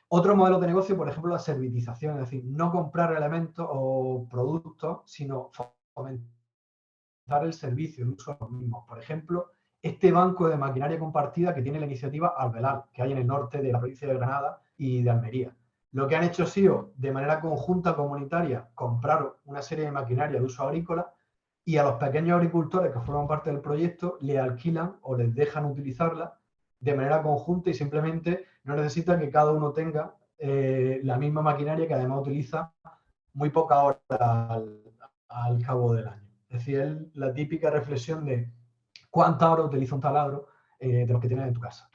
Otro modelo de negocio, por ejemplo, la servitización, es decir, no comprar elementos o productos, sino fomentar el servicio, el uso de los mismos. Por ejemplo, este banco de maquinaria compartida que tiene la iniciativa Albelal, que hay en el norte de la provincia de Granada y de Almería. Lo que han hecho ha sido, de manera conjunta comunitaria, comprar una serie de maquinaria de uso agrícola y a los pequeños agricultores que forman parte del proyecto le alquilan o les dejan utilizarla de manera conjunta y simplemente no necesitan que cada uno tenga la misma maquinaria que además utiliza muy pocas horas al cabo del año. Es decir, es la típica reflexión de cuántas horas utiliza un taladro de los que tienes en tu casa.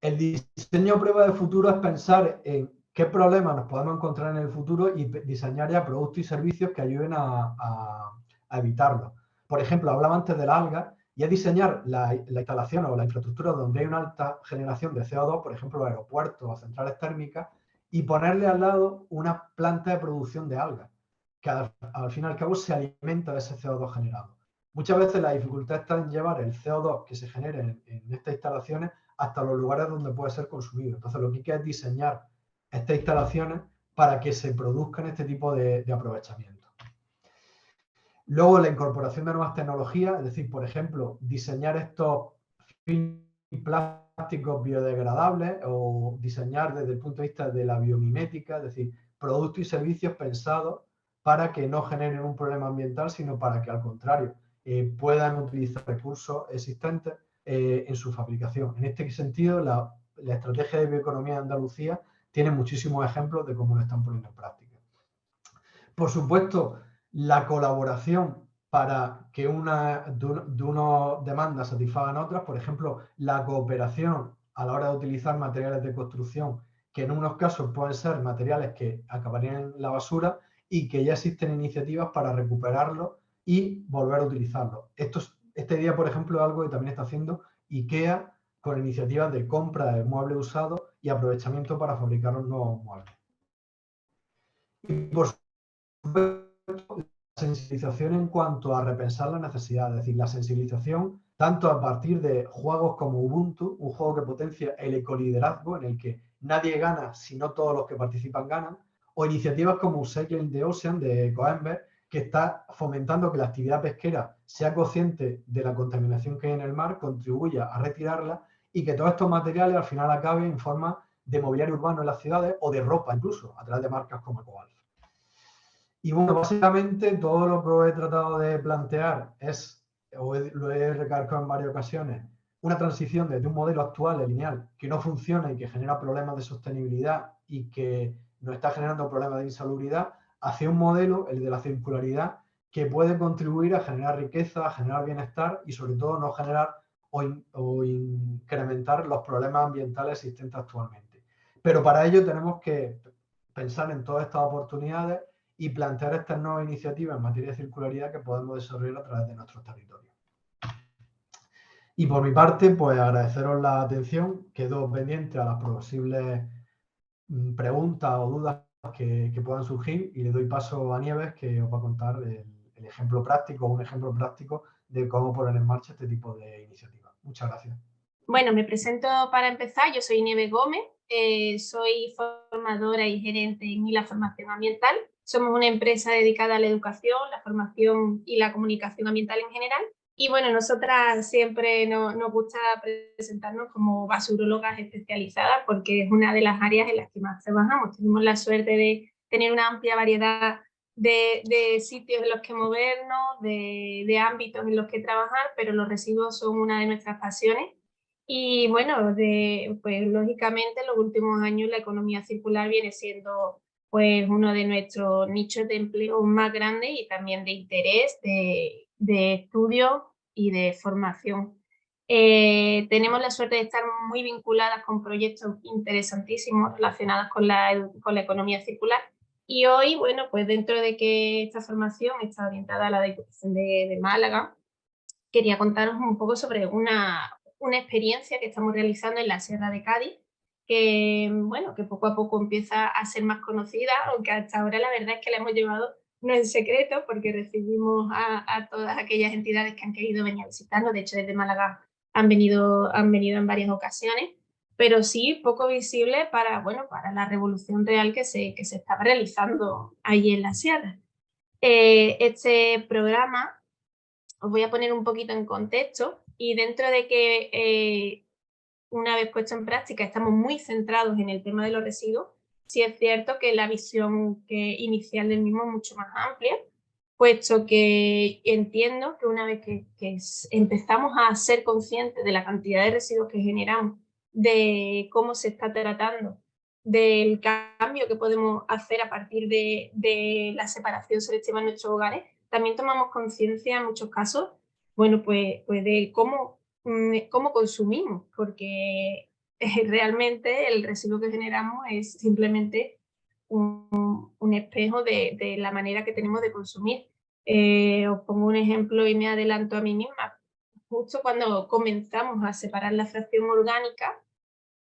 El diseño prueba de futuro es pensar en qué problemas nos podemos encontrar en el futuro y diseñar ya productos y servicios que ayuden a evitarlos. Por ejemplo, hablaba antes de la alga y es diseñar la instalación o la infraestructura donde hay una alta generación de CO2, por ejemplo, aeropuertos o centrales térmicas, y ponerle al lado una planta de producción de algas, que al fin y al cabo se alimenta de ese CO2 generado. Muchas veces la dificultad está en llevar el CO2 que se genere en estas instalaciones hasta los lugares donde puede ser consumido. Entonces, lo que hay que es diseñar estas instalaciones para que se produzcan este tipo de aprovechamiento. Luego, la incorporación de nuevas tecnologías, es decir, por ejemplo, diseñar estos plásticos biodegradables o diseñar desde el punto de vista de la biomimética, es decir, productos y servicios pensados para que no generen un problema ambiental, sino para que, al contrario, puedan utilizar recursos existentes en su fabricación. En este sentido, la estrategia de bioeconomía de Andalucía tiene muchísimos ejemplos de cómo lo están poniendo en práctica. Por supuesto, la colaboración para que unas demandas satisfagan otras, por ejemplo, la cooperación a la hora de utilizar materiales de construcción, que en unos casos pueden ser materiales que acabarían en la basura y que ya existen iniciativas para recuperarlos y volver a utilizarlos. Este día, por ejemplo, es algo que también está haciendo IKEA con iniciativas de compra de muebles usados y aprovechamiento para fabricar los nuevos muebles. Y por la sensibilización en cuanto a repensar las necesidades, es decir, la sensibilización tanto a partir de juegos como Ubuntu, un juego que potencia el ecoliderazgo en el que nadie gana si no todos los que participan ganan, o iniciativas como Cycling the Ocean de Coenberg, que está fomentando que la actividad pesquera sea consciente de la contaminación que hay en el mar, contribuya a retirarla y que todos estos materiales al final acaben en forma de mobiliario urbano en las ciudades o de ropa incluso, a través de marcas como Ecoalf. Y bueno, básicamente todo lo que os he tratado de plantear es, lo he recalcado en varias ocasiones, una transición desde un modelo actual, lineal, que no funciona y que genera problemas de sostenibilidad y que nos está generando problemas de insalubridad, hacia un modelo, el de la circularidad, que puede contribuir a generar riqueza, a generar bienestar y sobre todo no generar o incrementar los problemas ambientales existentes actualmente. Pero para ello tenemos que pensar en todas estas oportunidades y plantear estas nuevas iniciativas en materia de circularidad que podemos desarrollar a través de nuestros territorios. Y por mi parte, pues agradeceros la atención, quedo pendiente a las posibles preguntas o dudas que puedan surgir y le doy paso a Nieves, que os va a contar el ejemplo práctico, un ejemplo práctico de cómo poner en marcha este tipo de iniciativas. Muchas gracias. Bueno, me presento para empezar. Yo soy Nieves Gómez, soy formadora y gerente en la formación ambiental. Somos una empresa dedicada a la educación, la formación y la comunicación ambiental en general. Y bueno, nosotras siempre nos gusta presentarnos como basurólogas especializadas porque es una de las áreas en las que más trabajamos. Tenemos la suerte de tener una amplia variedad de sitios en los que movernos, de ámbitos en los que trabajar, pero los residuos son una de nuestras pasiones. Y bueno, pues lógicamente en los últimos años la economía circular viene siendo pues uno de nuestros nichos de empleo más grandes y también de interés, de estudio y de formación. Tenemos la suerte de estar muy vinculadas con proyectos interesantísimos relacionados con la economía circular. Y hoy, bueno, pues dentro de que esta formación está orientada a la Diputación de Málaga, quería contaros un poco sobre una experiencia que estamos realizando en la Sierra de Cádiz, que, bueno, que poco a poco empieza a ser más conocida, aunque hasta ahora la verdad es que la hemos llevado no en secreto, porque recibimos a todas aquellas entidades que han querido venir a visitarnos. De hecho, desde Málaga han venido en varias ocasiones, pero sí poco visible para, bueno, para la revolución real que se estaba realizando allí en la sierra. Este programa, os voy a poner un poquito en contexto, y dentro de que una vez puesto en práctica estamos muy centrados en el tema de los residuos, sí es cierto que la visión inicial del mismo es mucho más amplia, puesto que entiendo que una vez que empezamos a ser conscientes de la cantidad de residuos que generamos, de cómo se está tratando, del cambio que podemos hacer a partir de la separación selectiva en nuestros hogares, también tomamos conciencia en muchos casos, bueno, pues de cómo consumimos, porque realmente el residuo que generamos es simplemente un espejo de la manera que tenemos de consumir. Os pongo un ejemplo y me adelanto a mí misma. Justo cuando comenzamos a separar la fracción orgánica,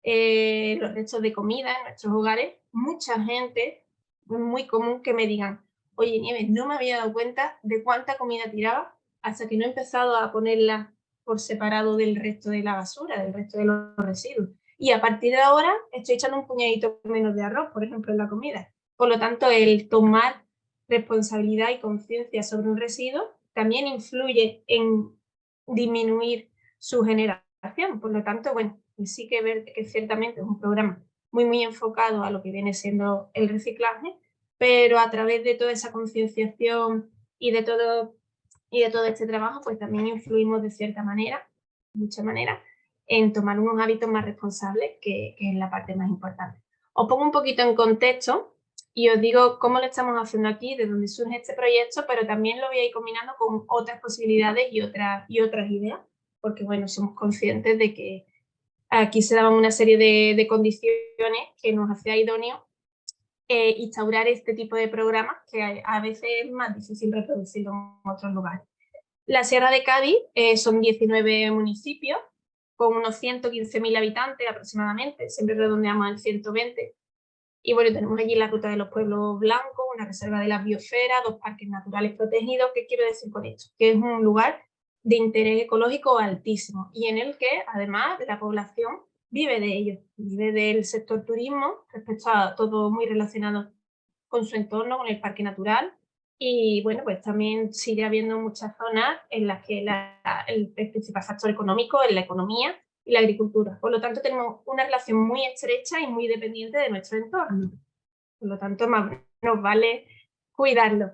los restos de comida en nuestros hogares, mucha gente, es muy común que me digan: oye, Nieves, no me había dado cuenta de cuánta comida tiraba hasta que no he empezado a ponerla por separado del resto de la basura, del resto de los residuos. Y a partir de ahora estoy echando un puñadito menos de arroz, por ejemplo, en la comida. Por lo tanto, el tomar responsabilidad y conciencia sobre un residuo también influye en disminuir su generación. Por lo tanto, bueno, sí que ver que ciertamente es un programa muy enfocado a lo que viene siendo el reciclaje, pero a través de toda esa concienciación y de todo este trabajo, pues también influimos de cierta manera, mucha manera, en tomar unos hábitos más responsables, que es la parte más importante. Os pongo un poquito en contexto y os digo cómo lo estamos haciendo aquí, de dónde surge este proyecto, pero también lo voy a ir combinando con otras posibilidades y otras ideas, porque bueno, somos conscientes de que aquí se daban una serie de condiciones que nos hacía idóneo instaurar este tipo de programas, que a veces es más difícil reproducirlo en otros lugares. La Sierra de Cádiz son 19 municipios con unos 115.000 habitantes aproximadamente, siempre redondeamos al 120. Y bueno, tenemos allí la Ruta de los Pueblos Blancos, una reserva de la biosfera, 2 parques naturales protegidos. ¿Qué quiero decir con esto? Que es un lugar de interés ecológico altísimo y en el que además la población vive de ello, vive del sector turismo, respecto a todo muy relacionado con su entorno, con el parque natural. Y bueno, pues también sigue habiendo muchas zonas en las que el principal factor económico es la economía y la agricultura. Por lo tanto, tenemos una relación muy estrecha y muy dependiente de nuestro entorno. Por lo tanto, más nos vale cuidarlo.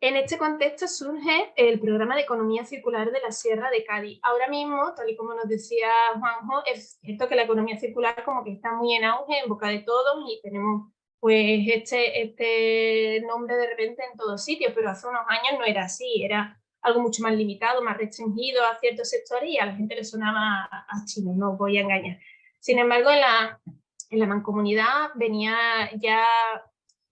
En este contexto surge el programa de economía circular de la Sierra de Cádiz. Ahora mismo, tal y como nos decía Juanjo, es cierto que la economía circular como que está muy en auge, en boca de todos, y tenemos pues este nombre de repente en todos sitios, pero hace unos años no era así, era algo mucho más limitado, más restringido a ciertos sectores y a la gente le sonaba a chino, no os voy a engañar. Sin embargo, en la mancomunidad venía ya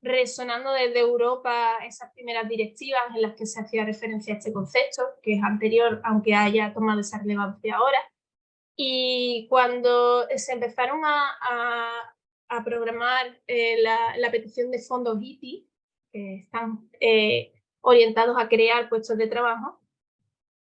resonando desde Europa esas primeras directivas en las que se hacía referencia a este concepto, que es anterior, aunque haya tomado esa relevancia ahora. Y cuando se empezaron a programar la petición de fondos ITI, que están orientados a crear puestos de trabajo,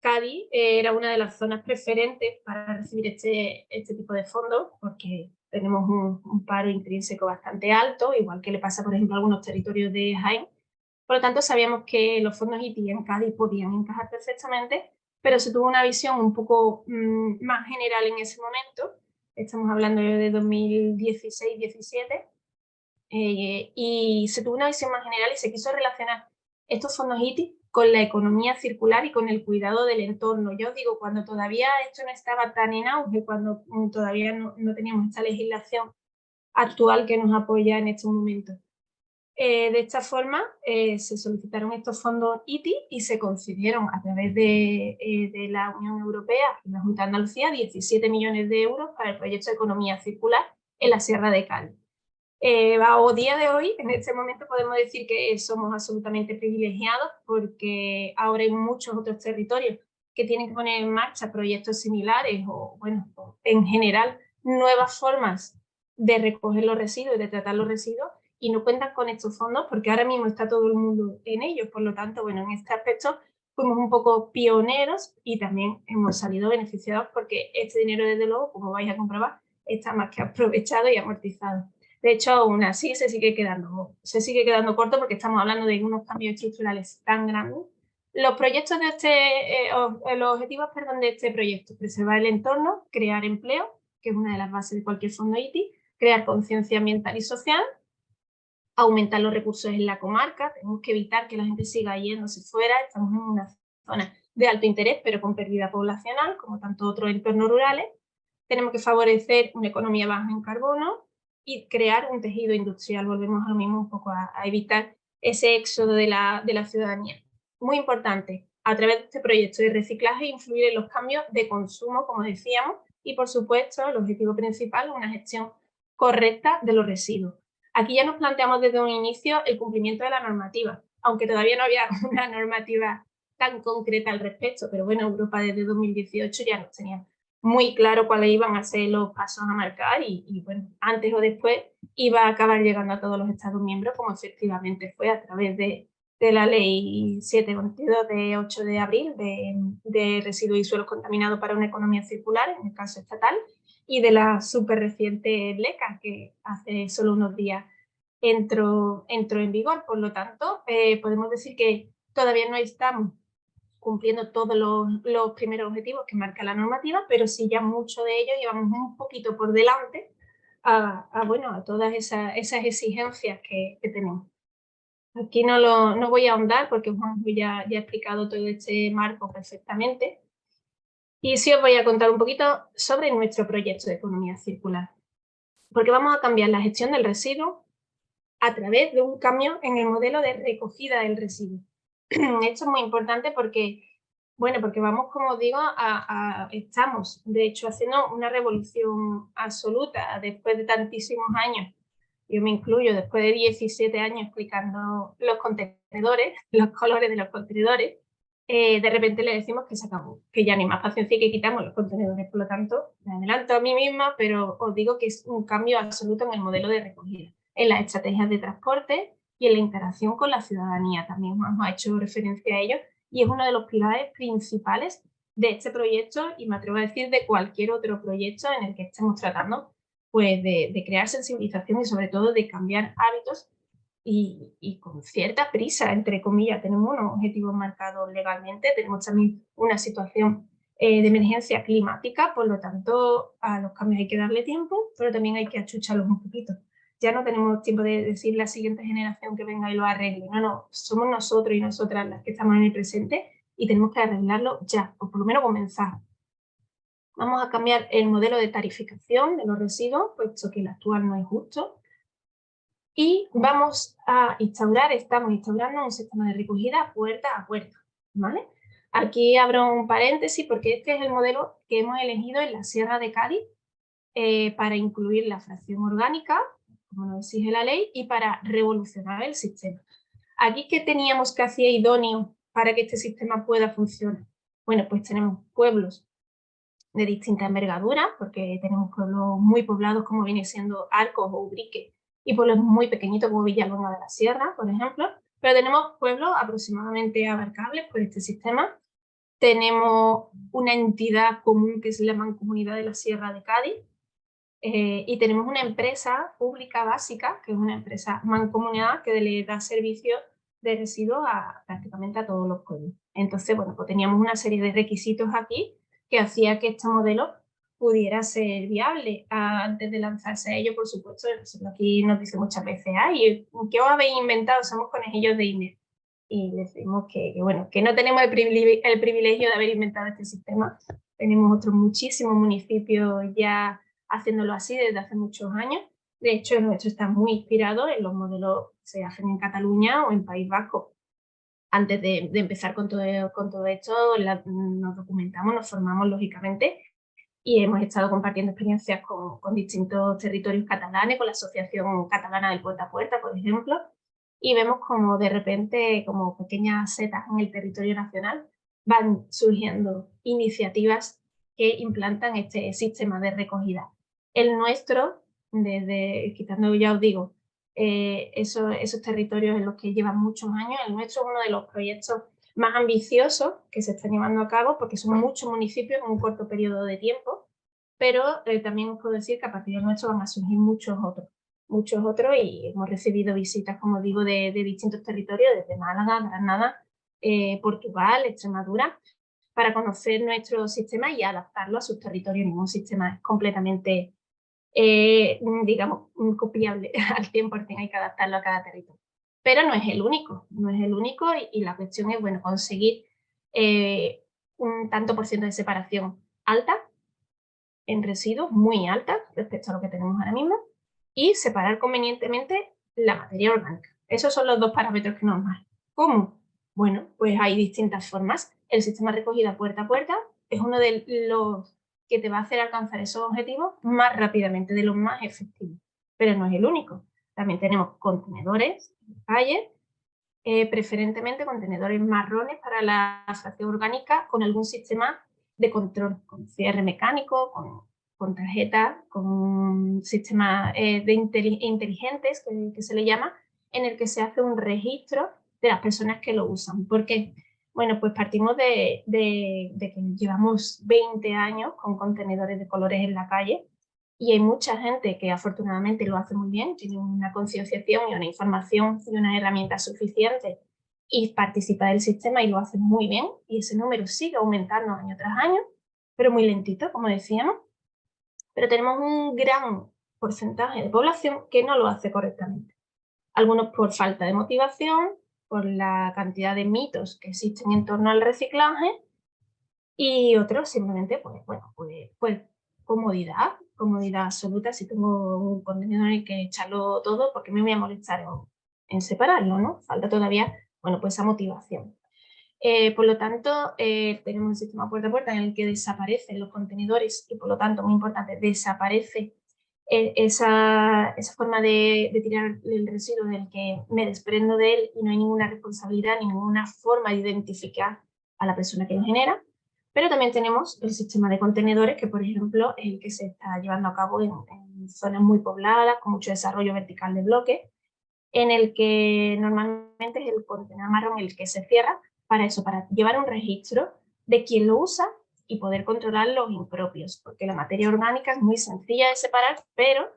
Cádiz era una de las zonas preferentes para recibir este tipo de fondos, porque tenemos un paro intrínseco bastante alto, igual que le pasa, por ejemplo, a algunos territorios de Jaén. Por lo tanto, sabíamos que los fondos ITI en Cádiz podían encajar perfectamente, pero se tuvo una visión un poco más general en ese momento. Estamos hablando de 2016-17, y se tuvo una visión más general y se quiso relacionar estos fondos ITI con la economía circular y con el cuidado del entorno. Yo os digo, cuando todavía esto no estaba tan en auge, cuando todavía no teníamos esta legislación actual que nos apoya en estos momentos. De esta forma, se solicitaron estos fondos ITI y se concedieron a través de la Unión Europea y la Junta de Andalucía 17 millones de euros para el proyecto de economía circular en la Sierra de Cádiz. A día de hoy, en este momento, podemos decir que somos absolutamente privilegiados porque ahora hay muchos otros territorios que tienen que poner en marcha proyectos similares o, bueno, en general, nuevas formas de recoger los residuos y de tratar los residuos y no cuentan con estos fondos porque ahora mismo está todo el mundo en ellos. Por lo tanto, bueno, en este aspecto fuimos un poco pioneros y también hemos salido beneficiados porque este dinero, desde luego, como vais a comprobar, está más que aprovechado y amortizado. De hecho, aún así se sigue quedando corto porque estamos hablando de unos cambios estructurales tan grandes. Los proyectos de los objetivos, de este proyecto: preservar el entorno, crear empleo, que es una de las bases de cualquier fondo ITI, crear conciencia ambiental y social, aumentar los recursos en la comarca, tenemos que evitar que la gente siga yéndose fuera, estamos en una zona de alto interés, pero con pérdida poblacional, como tanto otros entornos rurales. Tenemos que favorecer una economía baja en carbono y crear un tejido industrial. Volvemos a lo mismo, un poco a evitar ese éxodo de la ciudadanía. Muy importante, a través de este proyecto de reciclaje, influir en los cambios de consumo, como decíamos, y por supuesto, el objetivo principal, una gestión correcta de los residuos. Aquí ya nos planteamos desde un inicio el cumplimiento de la normativa, aunque todavía no había una normativa tan concreta al respecto, pero bueno, Europa desde 2018 ya nos tenía muy claro cuáles iban a ser los pasos a marcar y bueno, antes o después iba a acabar llegando a todos los Estados miembros, como efectivamente fue a través de la Ley 722 de 8 de abril de residuos y suelos contaminados para una economía circular, en el caso estatal, y de la súper reciente LECA, que hace solo unos días entró en vigor. Por lo tanto, podemos decir que todavía no estamos cumpliendo todos los primeros objetivos que marca la normativa, pero sí ya mucho de ellos llevamos un poquito por delante a todas esas exigencias que tenemos. Aquí no voy a ahondar porque Juan ya ha explicado todo este marco perfectamente. Y sí os voy a contar un poquito sobre nuestro proyecto de economía circular, porque vamos a cambiar la gestión del residuo a través de un cambio en el modelo de recogida del residuo. Esto es muy importante porque vamos, como os digo, estamos, de hecho, haciendo una revolución absoluta después de tantísimos años. Yo me incluyo, después de 17 años explicando los contenedores, los colores de los contenedores, de repente le decimos que se acabó, que ya no hay más paciencia y que quitamos los contenedores. Por lo tanto, me adelanto a mí misma, pero os digo que es un cambio absoluto en el modelo de recogida, en las estrategias de transporte y en la interacción con la ciudadanía. También Juan ha hecho referencia a ello y es uno de los pilares principales de este proyecto y me atrevo a decir de cualquier otro proyecto en el que estemos tratando pues de crear sensibilización y sobre todo de cambiar hábitos y con cierta prisa, entre comillas. Tenemos unos objetivos marcados legalmente, tenemos también una situación de emergencia climática, por lo tanto a los cambios hay que darle tiempo, pero también hay que achucharlos un poquito. Ya no tenemos tiempo de decir la siguiente generación que venga y lo arregle, no, somos nosotros y nosotras las que estamos en el presente y tenemos que arreglarlo ya, o por lo menos comenzar. Vamos a cambiar el modelo de tarificación de los residuos, puesto que el actual no es justo. Y estamos instaurando un sistema de recogida puerta a puerta, ¿vale? Aquí abro un paréntesis porque este es el modelo que hemos elegido en la Sierra de Cádiz para incluir la fracción orgánica, como nos exige la ley, y para revolucionar el sistema. Aquí, ¿qué teníamos que hacer idóneo para que este sistema pueda funcionar? Bueno, pues tenemos pueblos de distinta envergadura, porque tenemos pueblos muy poblados como viene siendo Arcos o Ubrique, y pueblos muy pequeñitos como Villalonga de la Sierra, por ejemplo, pero tenemos pueblos aproximadamente abarcables por este sistema. Tenemos una entidad común que es la Mancomunidad de la Sierra de Cádiz, y tenemos una empresa pública básica, que es una empresa mancomunidad que le da servicio de residuos prácticamente a todos los pueblos. Entonces, bueno, pues teníamos una serie de requisitos aquí que hacía que este modelo pudiera ser viable. Antes de lanzarse a ello, por supuesto, aquí nos dice muchas veces, ay, ¿qué os habéis inventado? Somos conejillos de Indias. Y decimos que no tenemos el privilegio de haber inventado este sistema. Tenemos otros muchísimos municipios ya haciéndolo así desde hace muchos años. De hecho, el nuestro está muy inspirado en los modelos que se hacen en Cataluña o en País Vasco. Antes de empezar con todo esto, nos documentamos, nos formamos lógicamente y hemos estado compartiendo experiencias con distintos territorios catalanes, con la Asociación Catalana del Puerta a Puerta, por ejemplo, y vemos como de repente como pequeñas setas en el territorio nacional van surgiendo iniciativas que implantan este sistema de recogida. El nuestro, quitando, ya os digo, esos territorios en los que llevan muchos años, el nuestro es uno de los proyectos más ambiciosos que se están llevando a cabo, porque son muchos municipios en un corto periodo de tiempo, pero también os puedo decir que a partir del nuestro van a surgir muchos otros, y hemos recibido visitas, como digo, de distintos territorios, desde Málaga, Granada, Portugal, Extremadura, para conocer nuestro sistema y adaptarlo a sus territorios. Ningún sistema es completamente, digamos, copiable al 100%, hay que adaptarlo a cada territorio. Pero no es el único, y la cuestión es, bueno, conseguir un tanto por ciento de separación alta en residuos, muy alta respecto a lo que tenemos ahora mismo, y separar convenientemente la materia orgánica. Esos son los dos parámetros que nos marcan. ¿Cómo? Bueno, pues hay distintas formas. El sistema de recogida puerta a puerta es uno de los que te va a hacer alcanzar esos objetivos más rápidamente, de los más efectivos. Pero no es el único. También tenemos contenedores en calle, preferentemente contenedores marrones para la fracción orgánica con algún sistema de control, con cierre mecánico, con tarjetas, con sistemas inteligentes, que se le llama, en el que se hace un registro de las personas que lo usan. ¿Por qué? Bueno, pues partimos de que llevamos 20 años con contenedores de colores en la calle, y hay mucha gente que afortunadamente lo hace muy bien, tiene una concienciación y una información y unas herramientas suficientes y participa del sistema y lo hace muy bien, y ese número sigue aumentando año tras año, pero muy lentito, como decíamos. Pero tenemos un gran porcentaje de población que no lo hace correctamente. Algunos por falta de motivación, por la cantidad de mitos que existen en torno al reciclaje, y otros simplemente, pues comodidad absoluta. Si tengo un contenedor en el que echarlo todo, ¿por qué me voy a molestar en separarlo, no? Falta todavía, bueno, pues esa motivación. Por lo tanto, tenemos un sistema puerta a puerta en el que desaparecen los contenedores y, por lo tanto, muy importante, desaparece esa forma de tirar el residuo, del que me desprendo de él y no hay ninguna responsabilidad, ninguna forma de identificar a la persona que lo genera. Pero también tenemos el sistema de contenedores, que por ejemplo es el que se está llevando a cabo en zonas muy pobladas, con mucho desarrollo vertical de bloques, en el que normalmente es el contenedor marrón el que se cierra para eso, para llevar un registro de quién lo usa y poder controlar los impropios, porque la materia orgánica es muy sencilla de separar, pero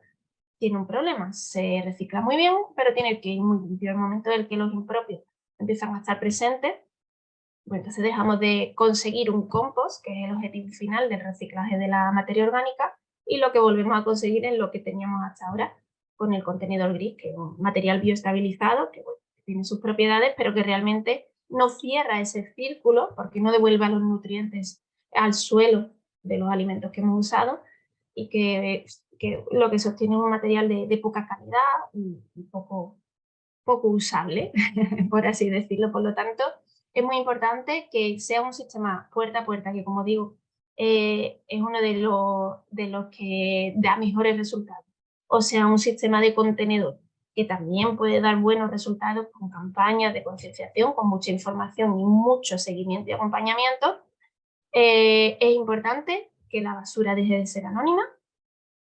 tiene un problema. Se recicla muy bien, pero tiene que ir muy limpio. El momento en el que los impropios empiezan a estar presentes, pues entonces dejamos de conseguir un compost, que es el objetivo final del reciclaje de la materia orgánica, y lo que volvemos a conseguir es lo que teníamos hasta ahora con el contenedor gris, que es un material bioestabilizado, que bueno, tiene sus propiedades, pero que realmente no cierra ese círculo, porque no devuelve los nutrientes al suelo de los alimentos que hemos usado, y que lo que sostiene es un material de poca calidad y poco usable, por así decirlo. Por lo tanto, es muy importante que sea un sistema puerta a puerta, que, como digo, es uno de los que da mejores resultados. O sea, un sistema de contenedor, que también puede dar buenos resultados con campañas de concienciación, con mucha información y mucho seguimiento y acompañamiento. Es importante que la basura deje de ser anónima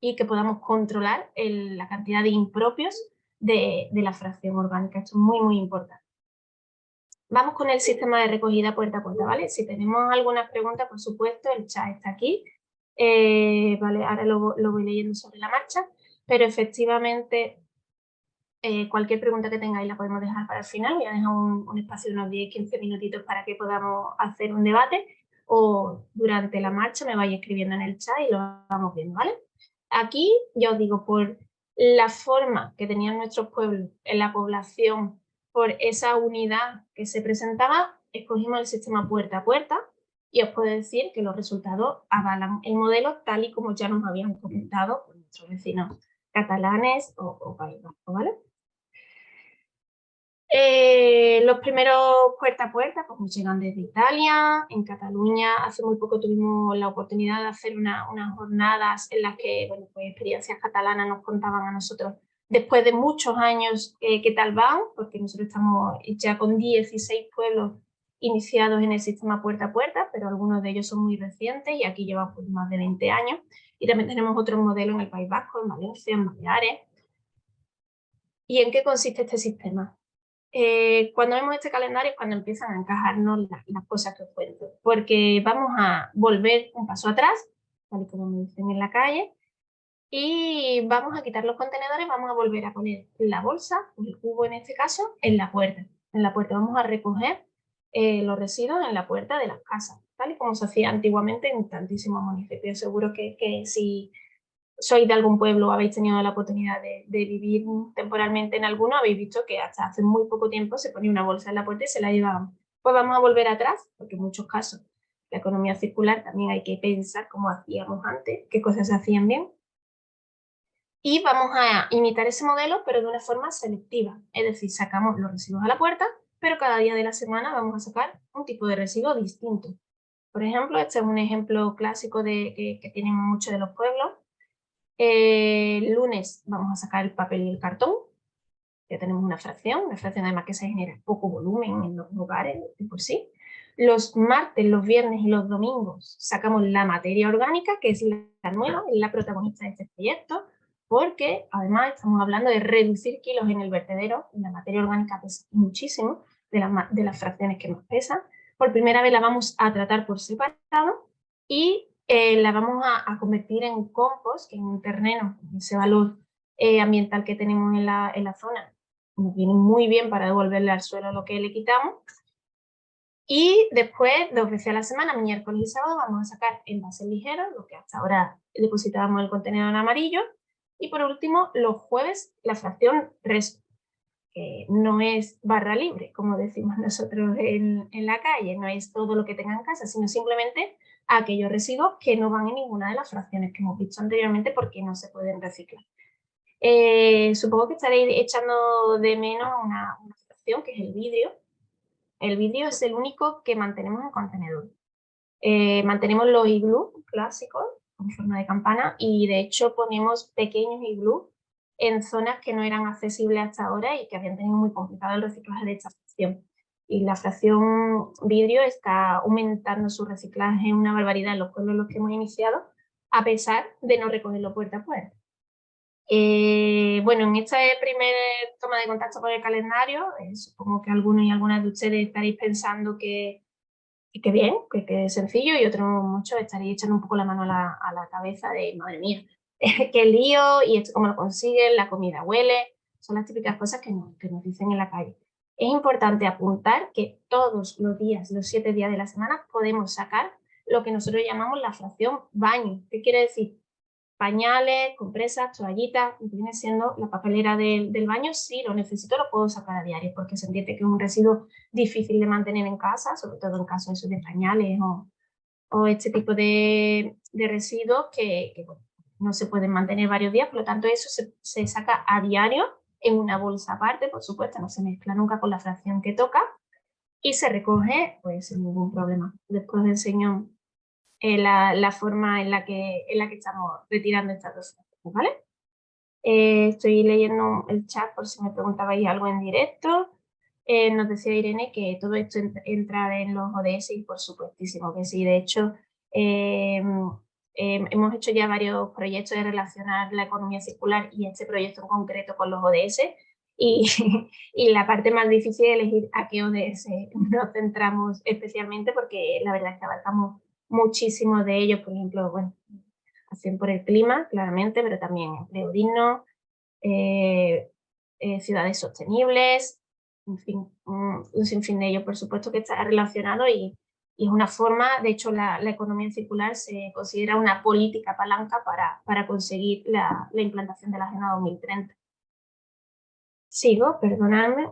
y que podamos controlar la cantidad de impropios de la fracción orgánica. Esto es muy, muy importante. Vamos con el sistema de recogida puerta a puerta, ¿vale? Si tenemos alguna pregunta, por supuesto, el chat está aquí. Vale, ahora lo voy leyendo sobre la marcha, pero efectivamente cualquier pregunta que tengáis la podemos dejar para el final. Voy a dejar un espacio de unos 10-15 minutitos para que podamos hacer un debate, o durante la marcha me vais escribiendo en el chat y lo vamos viendo, ¿vale? Aquí, ya os digo, por la forma que tenían nuestros pueblos en la población, por esa unidad que se presentaba, escogimos el sistema puerta a puerta, y os puedo decir que los resultados avalan el modelo tal y como ya nos habían comentado nuestros vecinos catalanes o País Vasco, ¿vale? Los primeros puerta a puerta pues nos llegan desde Italia. En Cataluña hace muy poco tuvimos la oportunidad de hacer unas jornadas en las que, bueno, pues experiencias catalanas nos contaban a nosotros después de muchos años qué tal van, porque nosotros estamos ya con 16 pueblos iniciados en el sistema puerta a puerta, pero algunos de ellos son muy recientes y aquí llevan pues, más de 20 años. Y también tenemos otros modelos en el País Vasco, en Valencia, en Baleares. ¿Y en qué consiste este sistema? Cuando vemos este calendario es cuando empiezan a encajarnos las cosas que os cuento, porque vamos a volver un paso atrás, tal y como me dicen en la calle, y vamos a quitar los contenedores, vamos a volver a poner la bolsa, el cubo en este caso, en la puerta. En la puerta vamos a recoger los residuos en la puerta de las casas, tal y como se hacía antiguamente en tantísimos municipios. Seguro que si sois de algún pueblo o habéis tenido la oportunidad de vivir temporalmente en alguno, habéis visto que hasta hace muy poco tiempo se ponía una bolsa en la puerta y se la llevaban. Pues vamos a volver atrás, porque en muchos casos la economía circular también hay que pensar cómo hacíamos antes, qué cosas se hacían bien. Y vamos a imitar ese modelo, pero de una forma selectiva. Es decir, sacamos los residuos a la puerta, pero cada día de la semana vamos a sacar un tipo de residuo distinto. Por ejemplo, este es un ejemplo clásico que tienen muchos de los pueblos. El lunes vamos a sacar el papel y el cartón. Ya tenemos una fracción además que se genera poco volumen en los lugares de por sí. Los martes, los viernes y los domingos sacamos la materia orgánica, que es la nueva, es la protagonista de este proyecto, porque además estamos hablando de reducir kilos en el vertedero, y la materia orgánica pesa muchísimo, de las fracciones que más pesan. Por primera vez la vamos a tratar por separado y la vamos a convertir en compost, que en un terreno, con ese valor ambiental que tenemos en la zona, nos viene muy bien para devolverle al suelo lo que le quitamos. Y después, 2 veces a la semana, miércoles y sábado, vamos a sacar envases ligeros, lo que hasta ahora depositábamos en el contenedor en amarillo. Y por último, los jueves, la fracción resto, que no es barra libre, como decimos nosotros en la calle, no es todo lo que tenga en casa, sino simplemente aquellos residuos que no van en ninguna de las fracciones que hemos visto anteriormente porque no se pueden reciclar. Supongo que estaréis echando de menos una fracción que es el vidrio. El vidrio es el único que mantenemos en contenedor. Mantenemos los iglús clásicos con forma de campana y de hecho ponemos pequeños iglús en zonas que no eran accesibles hasta ahora y que habían tenido muy complicado el reciclaje de esta fracción. Y la fracción vidrio está aumentando su reciclaje en una barbaridad en los pueblos en los que hemos iniciado, a pesar de no recogerlo puerta a puerta. Bueno, en esta primera toma de contacto con el calendario, supongo que algunos y algunas de ustedes estaréis pensando que bien, que es sencillo, y otros muchos estaréis echando un poco la mano a la cabeza de, madre mía, qué lío, y esto cómo lo consiguen, la comida huele, son las típicas cosas que nos dicen en la calle. Es importante apuntar que todos los días, los 7 días de la semana, podemos sacar lo que nosotros llamamos la fracción baño. ¿Qué quiere decir? Pañales, compresas, toallitas, viene siendo la papelera del baño. Si lo necesito, lo puedo sacar a diario, porque se entiende que es un residuo difícil de mantener en casa, sobre todo en caso de pañales o este tipo de residuos que bueno, no se pueden mantener varios días, por lo tanto eso se saca a diario en una bolsa aparte, por supuesto, no se mezcla nunca con la fracción que toca y se recoge pues sin ningún problema. Después os enseño la forma en la que estamos retirando estas dos fracciones, ¿vale? Estoy leyendo el chat por si me preguntabais algo en directo. Nos decía Irene que todo esto entra en los ODS y por supuestísimo que sí. De hecho, hemos hecho ya varios proyectos de relacionar la economía circular y este proyecto en concreto con los ODS y, y la parte más difícil es elegir a qué ODS nos centramos especialmente porque la verdad es que abarcamos muchísimos de ellos, por ejemplo, bueno, acción por el clima, claramente, pero también empleo digno, ciudades sostenibles, en fin, un sinfín de ellos, por supuesto, que está relacionado y es una forma, de hecho, la economía circular se considera una política palanca para conseguir la implantación de la Agenda 2030. Sigo, perdonadme.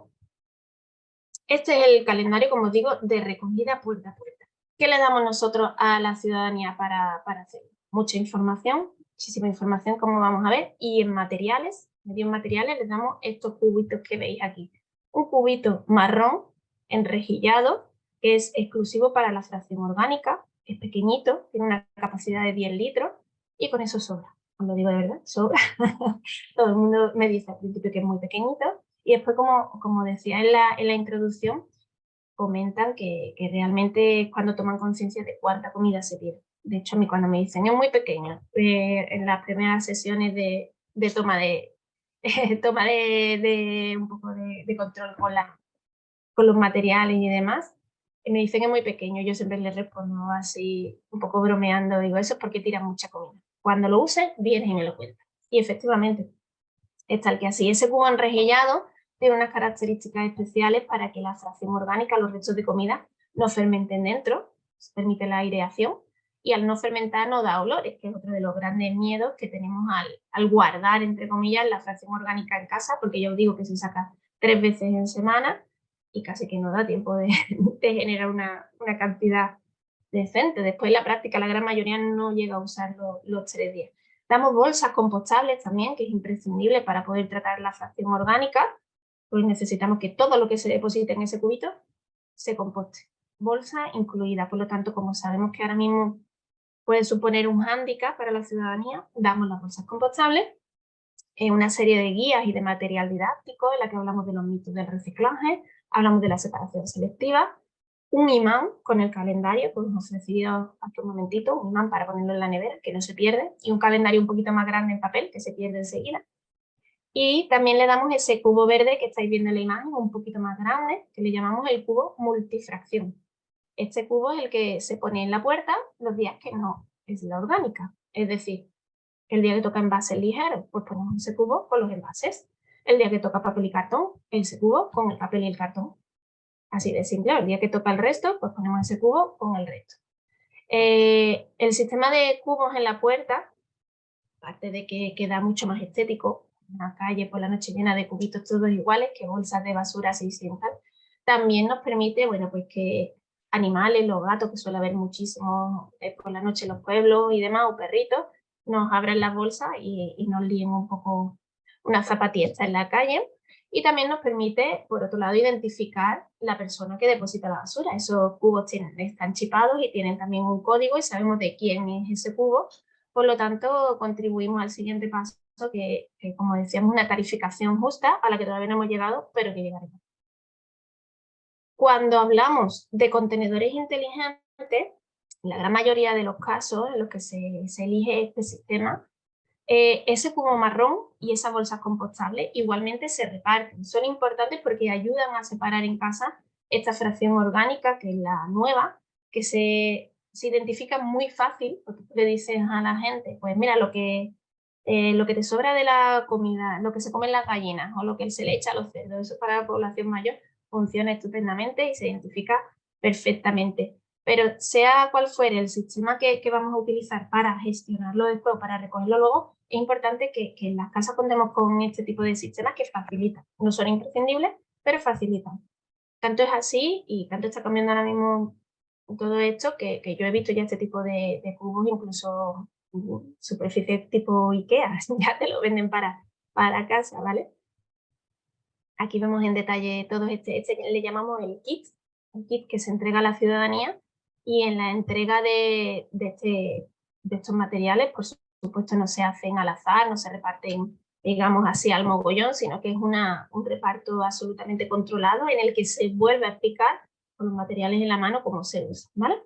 Este es el calendario, como os digo, de recogida puerta a puerta. ¿Qué le damos nosotros a la ciudadanía para hacerlo? Mucha información, muchísima información, como vamos a ver, y en materiales, medio materiales, les damos estos cubitos que veis aquí. Un cubito marrón, enrejillado, que es exclusivo para la fracción orgánica, es pequeñito, tiene una capacidad de 10 litros, y con eso sobra. Os lo digo de verdad, sobra. Todo el mundo me dice al principio que es muy pequeñito, y después, como decía en la introducción, comentan que realmente es cuando toman conciencia de cuánta comida se pierde. De hecho, a mí cuando me dicen es muy pequeño, en las primeras sesiones de toma de toma de un poco de control con los materiales y demás, me dicen que es muy pequeño. Yo siempre les respondo así, un poco bromeando, digo, eso es porque tiran mucha comida. Cuando lo usen, vienes y me lo cuentas. Y efectivamente, es tal que así. Ese cubo enrejillado tiene unas características especiales para que la fracción orgánica, los restos de comida, no fermenten dentro, se permite la aireación, y al no fermentar no da olores, que es otro de los grandes miedos que tenemos al guardar, entre comillas, la fracción orgánica en casa, porque yo os digo que se saca 3 veces en semana y casi que no da tiempo de generar una cantidad decente. Después, en la práctica, la gran mayoría no llega a usar los 3 días. Damos bolsas compostables también, que es imprescindible para poder tratar la fracción orgánica, pues necesitamos que todo lo que se deposite en ese cubito se composte. Bolsa incluida, por lo tanto, como sabemos que ahora mismo puede suponer un hándicap para la ciudadanía, damos las bolsas compostables, una serie de guías y de material didáctico en la que hablamos de los mitos del reciclaje, hablamos de la separación selectiva, un imán con el calendario que hemos ofrecido hace un momentito, un imán para ponerlo en la nevera, que no se pierde, y un calendario un poquito más grande en papel, que se pierde enseguida. Y también le damos ese cubo verde que estáis viendo en la imagen, un poquito más grande, que le llamamos el cubo multifracción. Este cubo es el que se pone en la puerta los días que no es la orgánica. Es decir, el día que toca envases ligeros, pues ponemos ese cubo con los envases. El día que toca papel y cartón, ese cubo con el papel y el cartón. Así de simple, el día que toca el resto, pues ponemos ese cubo con el resto. El sistema de cubos en la puerta, aparte de que queda mucho más estético, una calle por la noche llena de cubitos todos iguales, que bolsas de basura así sin tal, también nos permite, bueno, pues que animales, los gatos, que suele haber muchísimos por la noche en los pueblos y demás, o perritos, nos abran las bolsas y nos líen un poco una zapatilla en la calle. Y también nos permite, por otro lado, identificar la persona que deposita la basura. Esos cubos están chipados y tienen también un código y sabemos de quién es ese cubo. Por lo tanto, contribuimos al siguiente paso, que como decíamos, una tarificación justa a la que todavía no hemos llegado, pero que llegaremos. Cuando hablamos de contenedores inteligentes, en la gran mayoría de los casos en los que se elige este sistema, ese cubo marrón y esas bolsas compostables igualmente se reparten. Son importantes porque ayudan a separar en casa esta fracción orgánica, que es la nueva, que se identifica muy fácil, porque tú le dices a la gente, pues mira, lo que te sobra de la comida, lo que se comen las gallinas o lo que se le echa a los cerdos, eso para la población mayor funciona estupendamente y se identifica perfectamente. Pero sea cual fuere el sistema que vamos a utilizar para gestionarlo después o para recogerlo luego, es importante que en las casas contemos con este tipo de sistemas que facilitan. No son imprescindibles, pero facilitan. Tanto es así y tanto está cambiando ahora mismo todo esto que yo he visto ya este tipo de cubos, incluso superficies tipo IKEA, ya te lo venden para casa, ¿vale? Aquí vemos en detalle todo este le llamamos el kit que se entrega a la ciudadanía, y en la entrega de estos materiales, por supuesto, no se hacen al azar, no se reparten, digamos así, al mogollón, sino que es un reparto absolutamente controlado en el que se vuelve a explicar con los materiales en la mano cómo se usa, ¿vale?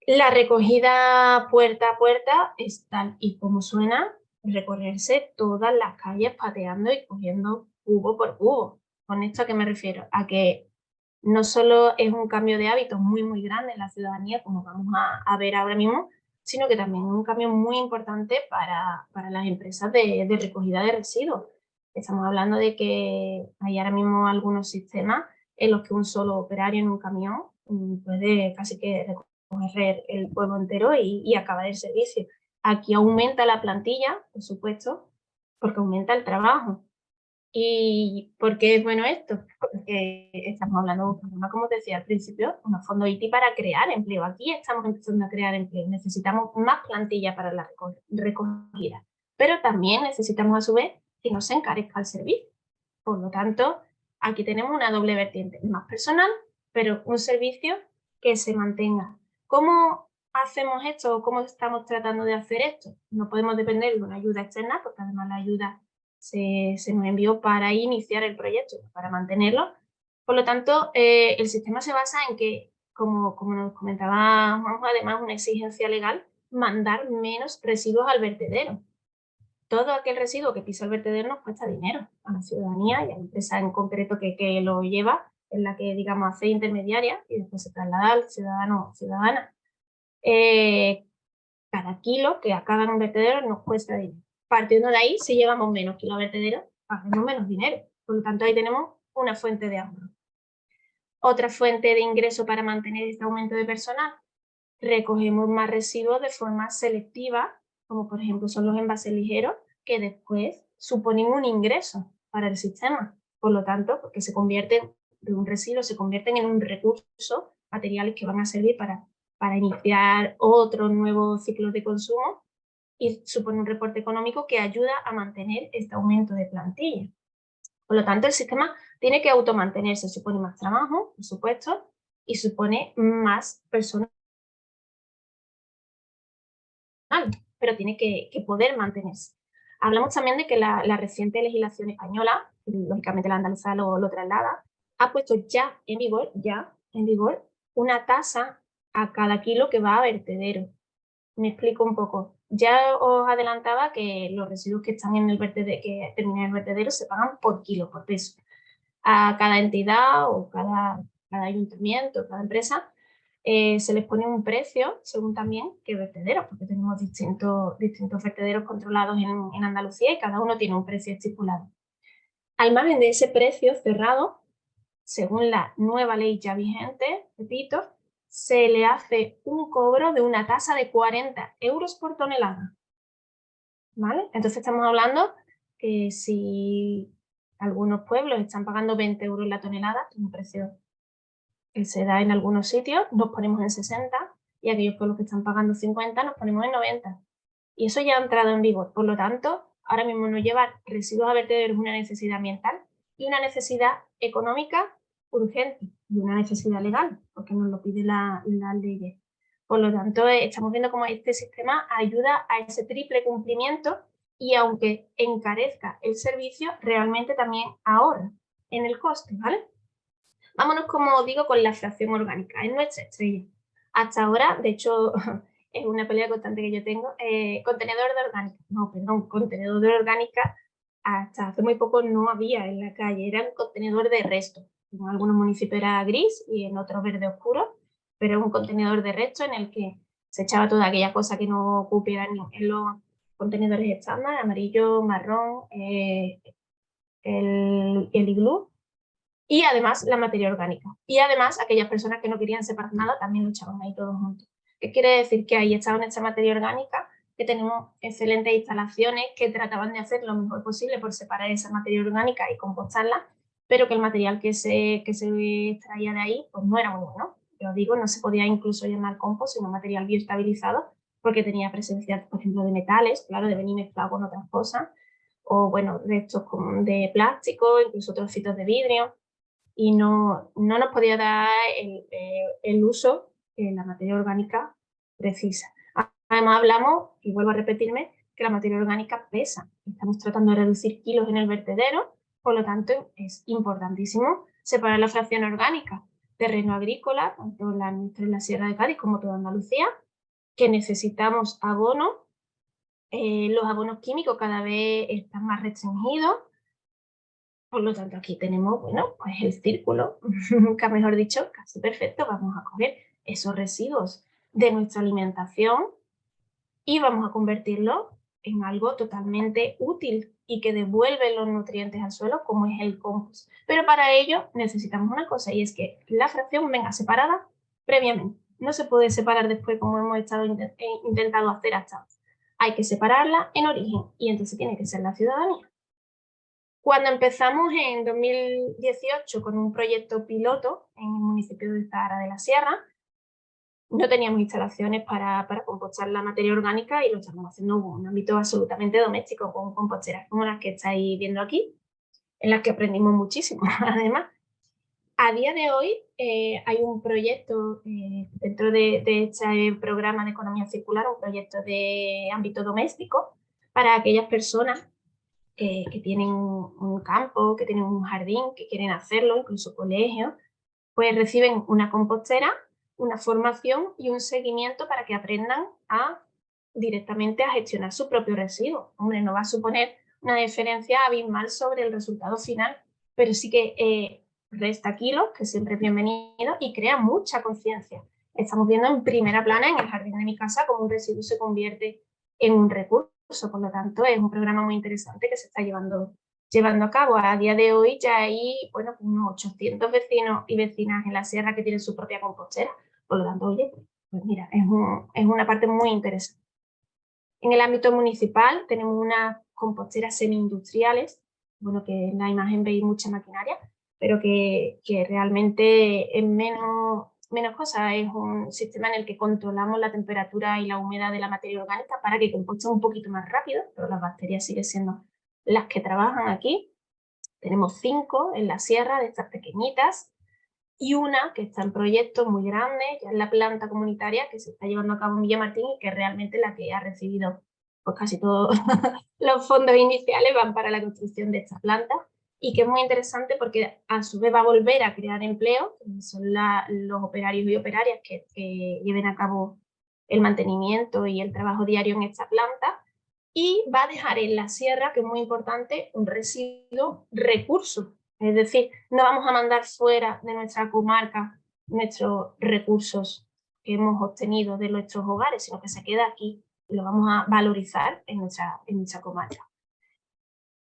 La recogida puerta a puerta es tal y como suena, recorrerse todas las calles pateando y cogiendo cubo por cubo. ¿Con esto a qué me refiero? A que no solo es un cambio de hábitos muy, muy grande en la ciudadanía, como vamos a ver ahora mismo, sino que también es un cambio muy importante para las empresas de recogida de residuos. Estamos hablando de que hay ahora mismo algunos sistemas en los que un solo operario en un camión puede casi que recoger el pueblo entero y acabar el servicio. Aquí aumenta la plantilla, por supuesto, porque aumenta el trabajo. ¿Y por qué es bueno esto? Porque estamos hablando de un programa, como te decía al principio, un fondo ITI para crear empleo. Aquí estamos empezando a crear empleo. Necesitamos más plantilla para la recogida, pero también necesitamos a su vez que no se encarezca el servicio. Por lo tanto, aquí tenemos una doble vertiente, más personal, pero un servicio que se mantenga. ¿Cómo hacemos esto o cómo estamos tratando de hacer esto? No podemos depender de una ayuda externa, porque además la ayuda se nos envió para iniciar el proyecto, para mantenerlo, Por lo tanto, el sistema se basa en que, como nos comentaba Juanjo, además una exigencia legal, mandar menos residuos al vertedero. Todo aquel residuo que pisa el vertedero nos cuesta dinero a la ciudadanía y a la empresa en concreto que lo lleva, en la que, digamos, hace intermediaria y después se traslada al ciudadano o ciudadana. Cada kilo que acaba en un vertedero nos cuesta dinero. Partiendo de ahí, si llevamos menos kilos a vertedero, pagamos menos dinero. Por lo tanto, ahí tenemos una fuente de ahorro. Otra fuente de ingreso para mantener este aumento de personal. Recogemos más residuos de forma selectiva, como por ejemplo son los envases ligeros, que después suponen un ingreso para el sistema. Por lo tanto, porque se convierten de un residuo, se convierten en un recurso, materiales que van a servir para iniciar otro nuevo ciclo de consumo y supone un reporte económico que ayuda a mantener este aumento de plantilla. Por lo tanto, el sistema tiene que automantenerse, supone más trabajo, por supuesto, y supone más personal, pero tiene que poder mantenerse. Hablamos también de que la reciente legislación española, lógicamente la andaluza lo traslada, ha puesto ya en vigor, una tasa a cada kilo que va a vertedero. Me explico un poco. Ya os adelantaba que los residuos que están en el vertedero, que terminan en el vertedero, se pagan por kilo, por peso. A cada entidad o cada ayuntamiento, cada empresa, se les pone un precio según también qué vertederos, porque tenemos distintos vertederos controlados en Andalucía y cada uno tiene un precio estipulado. Al margen de ese precio cerrado, según la nueva ley ya vigente, repito, se le hace un cobro de una tasa de 40 euros por tonelada. ¿Vale? Entonces estamos hablando que si algunos pueblos están pagando 20 euros la tonelada, que es un precio que se da en algunos sitios, nos ponemos en 60, y aquellos pueblos que están pagando 50 nos ponemos en 90. Y eso ya ha entrado en vigor. Por lo tanto, ahora mismo no llevar residuos a vertedero es una necesidad ambiental y una necesidad económica urgente y una necesidad legal, porque nos lo pide la ley. Por lo tanto, estamos viendo cómo este sistema ayuda a ese triple cumplimiento y aunque encarezca el servicio, realmente también ahorra en el coste, ¿vale? Vámonos, como digo, con la fracción orgánica. Es nuestra estrella. Hasta ahora, de hecho, es una pelea constante que yo tengo, contenedor de orgánica. No, perdón, contenedor de orgánica hasta hace muy poco no había en la calle, era un contenedor de resto. En algunos municipios era gris y en otros verde oscuro, pero era un contenedor de resto en el que se echaba toda aquella cosa que no cupieran en los contenedores estándar, amarillo, marrón, el iglú, y además la materia orgánica. Y además aquellas personas que no querían separar nada también lo echaban ahí todos juntos. ¿Qué quiere decir? Que ahí estaban esta materia orgánica, que tenemos excelentes instalaciones que trataban de hacer lo mejor posible por separar esa materia orgánica y compostarla, pero que el material que se extraía de ahí pues no era muy bueno. Yo digo, no se podía incluso llamar compost, sino material bioestabilizado, porque tenía presencia, por ejemplo, de metales, claro, de venir mezclado con otras cosas, o bueno, restos de plástico, incluso trocitos de vidrio, y no nos podía dar el uso que la materia orgánica precisa. Además hablamos, y vuelvo a repetirme, que la materia orgánica pesa. Estamos tratando de reducir kilos en el vertedero, por lo tanto es importantísimo separar la fracción orgánica. Terreno agrícola, tanto en la Sierra de Cádiz como toda Andalucía, que necesitamos abono. Los abonos químicos cada vez están más restringidos. Por lo tanto, aquí tenemos, bueno, pues el círculo, nunca mejor dicho, casi perfecto. Vamos a coger esos residuos de nuestra alimentación y vamos a convertirlo en algo totalmente útil y que devuelve los nutrientes al suelo, como es el compost. Pero para ello necesitamos una cosa, y es que la fracción venga separada previamente. No se puede separar después, como hemos intentado hacer hasta ahora. Hay que separarla en origen, y entonces tiene que ser la ciudadanía. Cuando empezamos en 2018 con un proyecto piloto en el municipio de Zahara de la Sierra, no teníamos instalaciones para compostar la materia orgánica y lo estábamos haciendo en un ámbito absolutamente doméstico, con composteras como las que estáis viendo aquí, en las que aprendimos muchísimo. Además, a día de hoy hay un proyecto dentro de este programa de economía circular, un proyecto de ámbito doméstico para aquellas personas que tienen un campo, que tienen un jardín, que quieren hacerlo, incluso colegios, pues reciben una compostera, una formación y un seguimiento para que aprendan directamente a gestionar su propio residuo. Hombre, no va a suponer una diferencia abismal sobre el resultado final, pero sí que resta kilos, que siempre es bienvenido, y crea mucha conciencia. Estamos viendo en primera plana en el jardín de mi casa cómo un residuo se convierte en un recurso, por lo tanto es un programa muy interesante que se está llevando a cabo. A día de hoy ya hay, bueno, unos 800 vecinos y vecinas en la sierra que tienen su propia compostera, por lo tanto, oye, pues mira, es una parte muy interesante. En el ámbito municipal tenemos unas composteras semi-industriales, bueno, que en la imagen veis mucha maquinaria, pero que realmente es menos cosas. Es un sistema en el que controlamos la temperatura y la humedad de la materia orgánica para que composte un poquito más rápido, pero las bacterias siguen siendo las que trabajan aquí. Tenemos 5 en la sierra de estas pequeñitas y una que está en proyectos muy grandes, ya en la planta comunitaria que se está llevando a cabo en Villamartín y que es realmente la que ha recibido pues casi todos los fondos iniciales van para la construcción de esta planta y que es muy interesante porque a su vez va a volver a crear empleo, que son los operarios y operarias que lleven a cabo el mantenimiento y el trabajo diario en esta planta, y va a dejar en la sierra, que es muy importante, un residuo recurso. Es decir, no vamos a mandar fuera de nuestra comarca nuestros recursos que hemos obtenido de nuestros hogares, sino que se queda aquí y lo vamos a valorizar en nuestra comarca.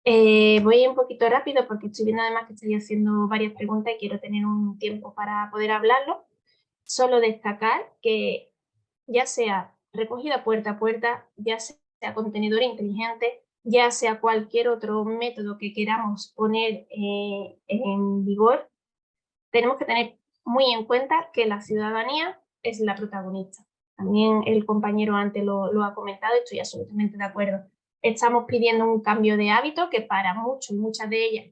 Voy un poquito rápido porque estoy viendo además que estoy haciendo varias preguntas y quiero tener un tiempo para poder hablarlo. Solo destacar que ya sea recogida puerta a puerta, ya sea contenedor inteligente, ya sea cualquier otro método que queramos poner en vigor, tenemos que tener muy en cuenta que la ciudadanía es la protagonista. También el compañero antes lo ha comentado, estoy absolutamente de acuerdo. Estamos pidiendo un cambio de hábito que para muchos y muchas de ellas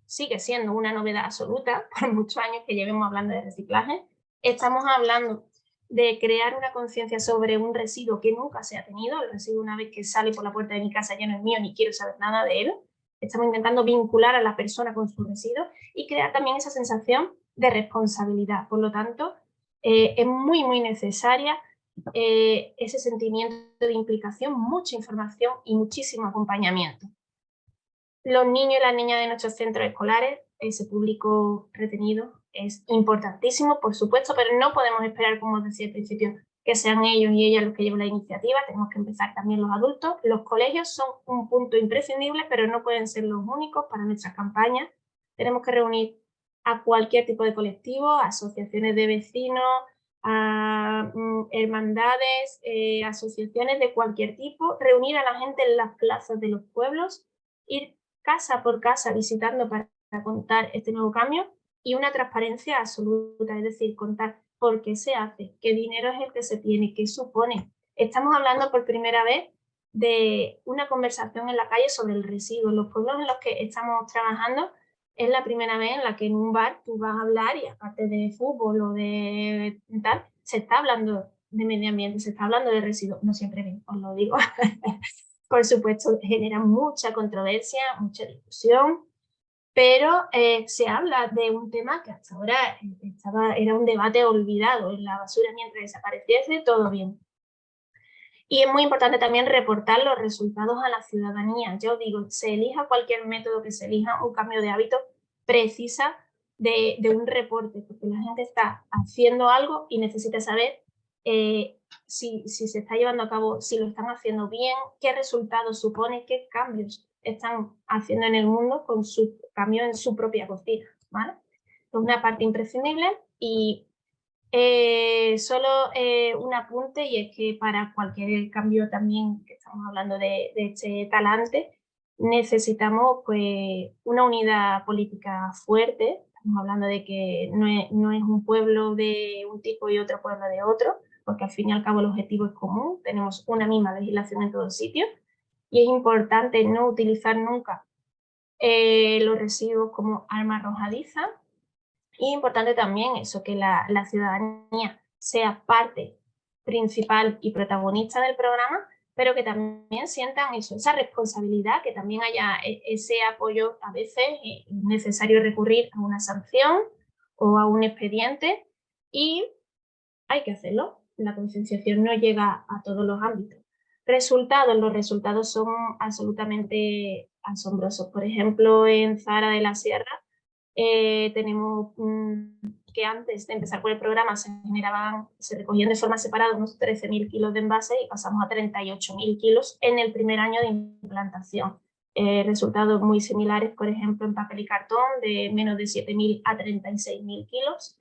sigue siendo una novedad absoluta por muchos años que llevemos hablando de reciclaje. Estamos hablando de crear una conciencia sobre un residuo que nunca se ha tenido. El residuo, una vez que sale por la puerta de mi casa, ya no es mío ni quiero saber nada de él. Estamos intentando vincular a la persona con su residuo y crear también esa sensación de responsabilidad. Por lo tanto, es muy, muy necesaria ese sentimiento de implicación, mucha información y muchísimo acompañamiento. Los niños y las niñas de nuestros centros escolares, ese público retenido es importantísimo, por supuesto, pero no podemos esperar, como os decía al principio, que sean ellos y ellas los que lleven la iniciativa. Tenemos que empezar también los adultos. Los colegios son un punto imprescindible, pero no pueden ser los únicos para nuestras campañas. Tenemos que reunir a cualquier tipo de colectivo, asociaciones de vecinos, a hermandades, asociaciones de cualquier tipo, reunir a la gente en las plazas de los pueblos, ir casa por casa visitando para contar este nuevo cambio y una transparencia absoluta, es decir, contar por qué se hace, qué dinero es el que se tiene, qué supone. Estamos hablando por primera vez de una conversación en la calle sobre el residuo. En los pueblos en los que estamos trabajando es la primera vez en la que en un bar tú vas a hablar y aparte de fútbol o de tal, se está hablando de medio ambiente, se está hablando de residuos. No siempre bien, os lo digo. Por supuesto, genera mucha controversia, mucha discusión, pero se habla de un tema que hasta ahora era un debate olvidado. En la basura, mientras desapareciese, todo bien. Y es muy importante también reportar los resultados a la ciudadanía. Yo digo, se elija cualquier método que se elija, un cambio de hábito precisa de un reporte, porque la gente está haciendo algo y necesita saber si se está llevando a cabo, si lo están haciendo bien, qué resultados supone, qué cambios están haciendo en el mundo con su cambio en su propia cocina, ¿vale? Es una parte imprescindible. Y solo un apunte, y es que para cualquier cambio también, que estamos hablando de este talante, necesitamos pues una unidad política fuerte. Estamos hablando de que no es un pueblo de un tipo y otro pueblo de otro, porque al fin y al cabo el objetivo es común, tenemos una misma legislación en todos sitios y es importante no utilizar nunca los residuos como arma arrojadiza. Y importante también eso, que la ciudadanía sea parte principal y protagonista del programa, pero que también sientan eso, esa responsabilidad, que también haya ese apoyo. A veces es necesario recurrir a una sanción o a un expediente y hay que hacerlo. La concienciación no llega a todos los ámbitos. Los resultados son absolutamente asombrosos. Por ejemplo, en Zahara de la Sierra tenemos que antes de empezar con el programa se recogían de forma separada unos 13.000 kilos de envases y pasamos a 38.000 kilos en el primer año de implantación. Resultados muy similares, por ejemplo, en papel y cartón, de menos de 7.000 a 36.000 kilos,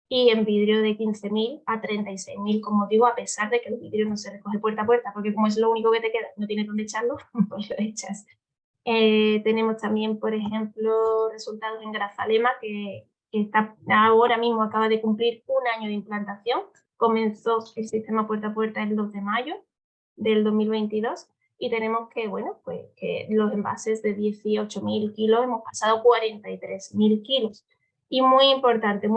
y en vidrio de 15.000 a 36.000, como digo, a pesar de que el vidrio no se recoge puerta a puerta, porque como es lo único que te queda, no tienes dónde echarlo, pues lo echas. Tenemos también, por ejemplo, resultados en Grazalema, que está ahora mismo, acaba de cumplir un año de implantación. Comenzó el sistema puerta a puerta el 2 de mayo del 2022 y tenemos que, bueno, pues que los envases de 18.000 kilos hemos pasado a 43.000 kilos. Y muy importante,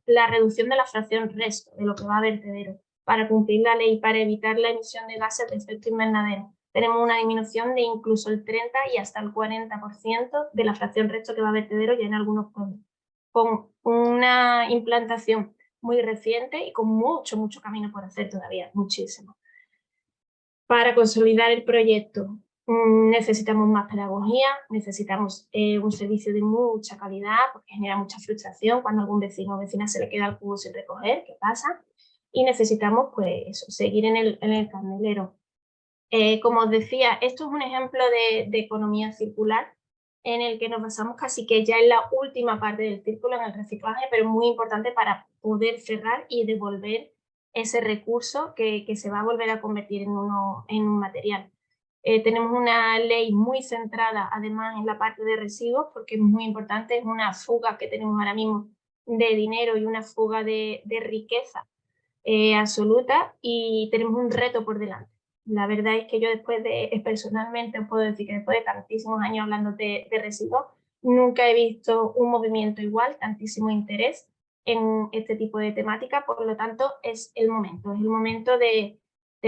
la reducción de la fracción resto de lo que va a vertedero para cumplir la ley, para evitar la emisión de gases de efecto invernadero. Tenemos una disminución de incluso el 30 y hasta el 40% de la fracción resto que va a vertedero ya en algunos pueblos, con una implantación muy reciente y con mucho camino por hacer todavía, muchísimo. Para consolidar el proyecto necesitamos más pedagogía, necesitamos un servicio de mucha calidad, porque genera mucha frustración cuando a algún vecino o vecina se le queda el cubo sin recoger, ¿qué pasa? Y necesitamos, pues, eso, seguir en el candelero. Como os decía, esto es un ejemplo de economía circular en el que nos basamos casi que ya en la última parte del círculo, en el reciclaje, pero muy importante para poder cerrar y devolver ese recurso que se va a volver a convertir en un material. Tenemos una ley muy centrada además en la parte de residuos, porque es muy importante, es una fuga que tenemos ahora mismo de dinero y una fuga de riqueza absoluta, y tenemos un reto por delante. La verdad es que yo personalmente os puedo decir que después de tantísimos años hablando de residuos, nunca he visto un movimiento igual, tantísimo interés en este tipo de temática. Por lo tanto es el momento de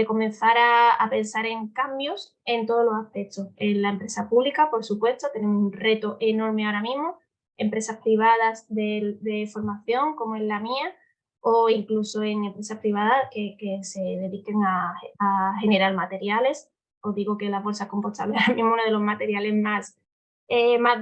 comenzar a pensar en cambios en todos los aspectos. En la empresa pública, por supuesto, tenemos un reto enorme ahora mismo, empresas privadas de formación como es la mía, o incluso en empresas privadas que se dediquen a generar materiales. Os digo que las bolsas compostables es uno de los materiales más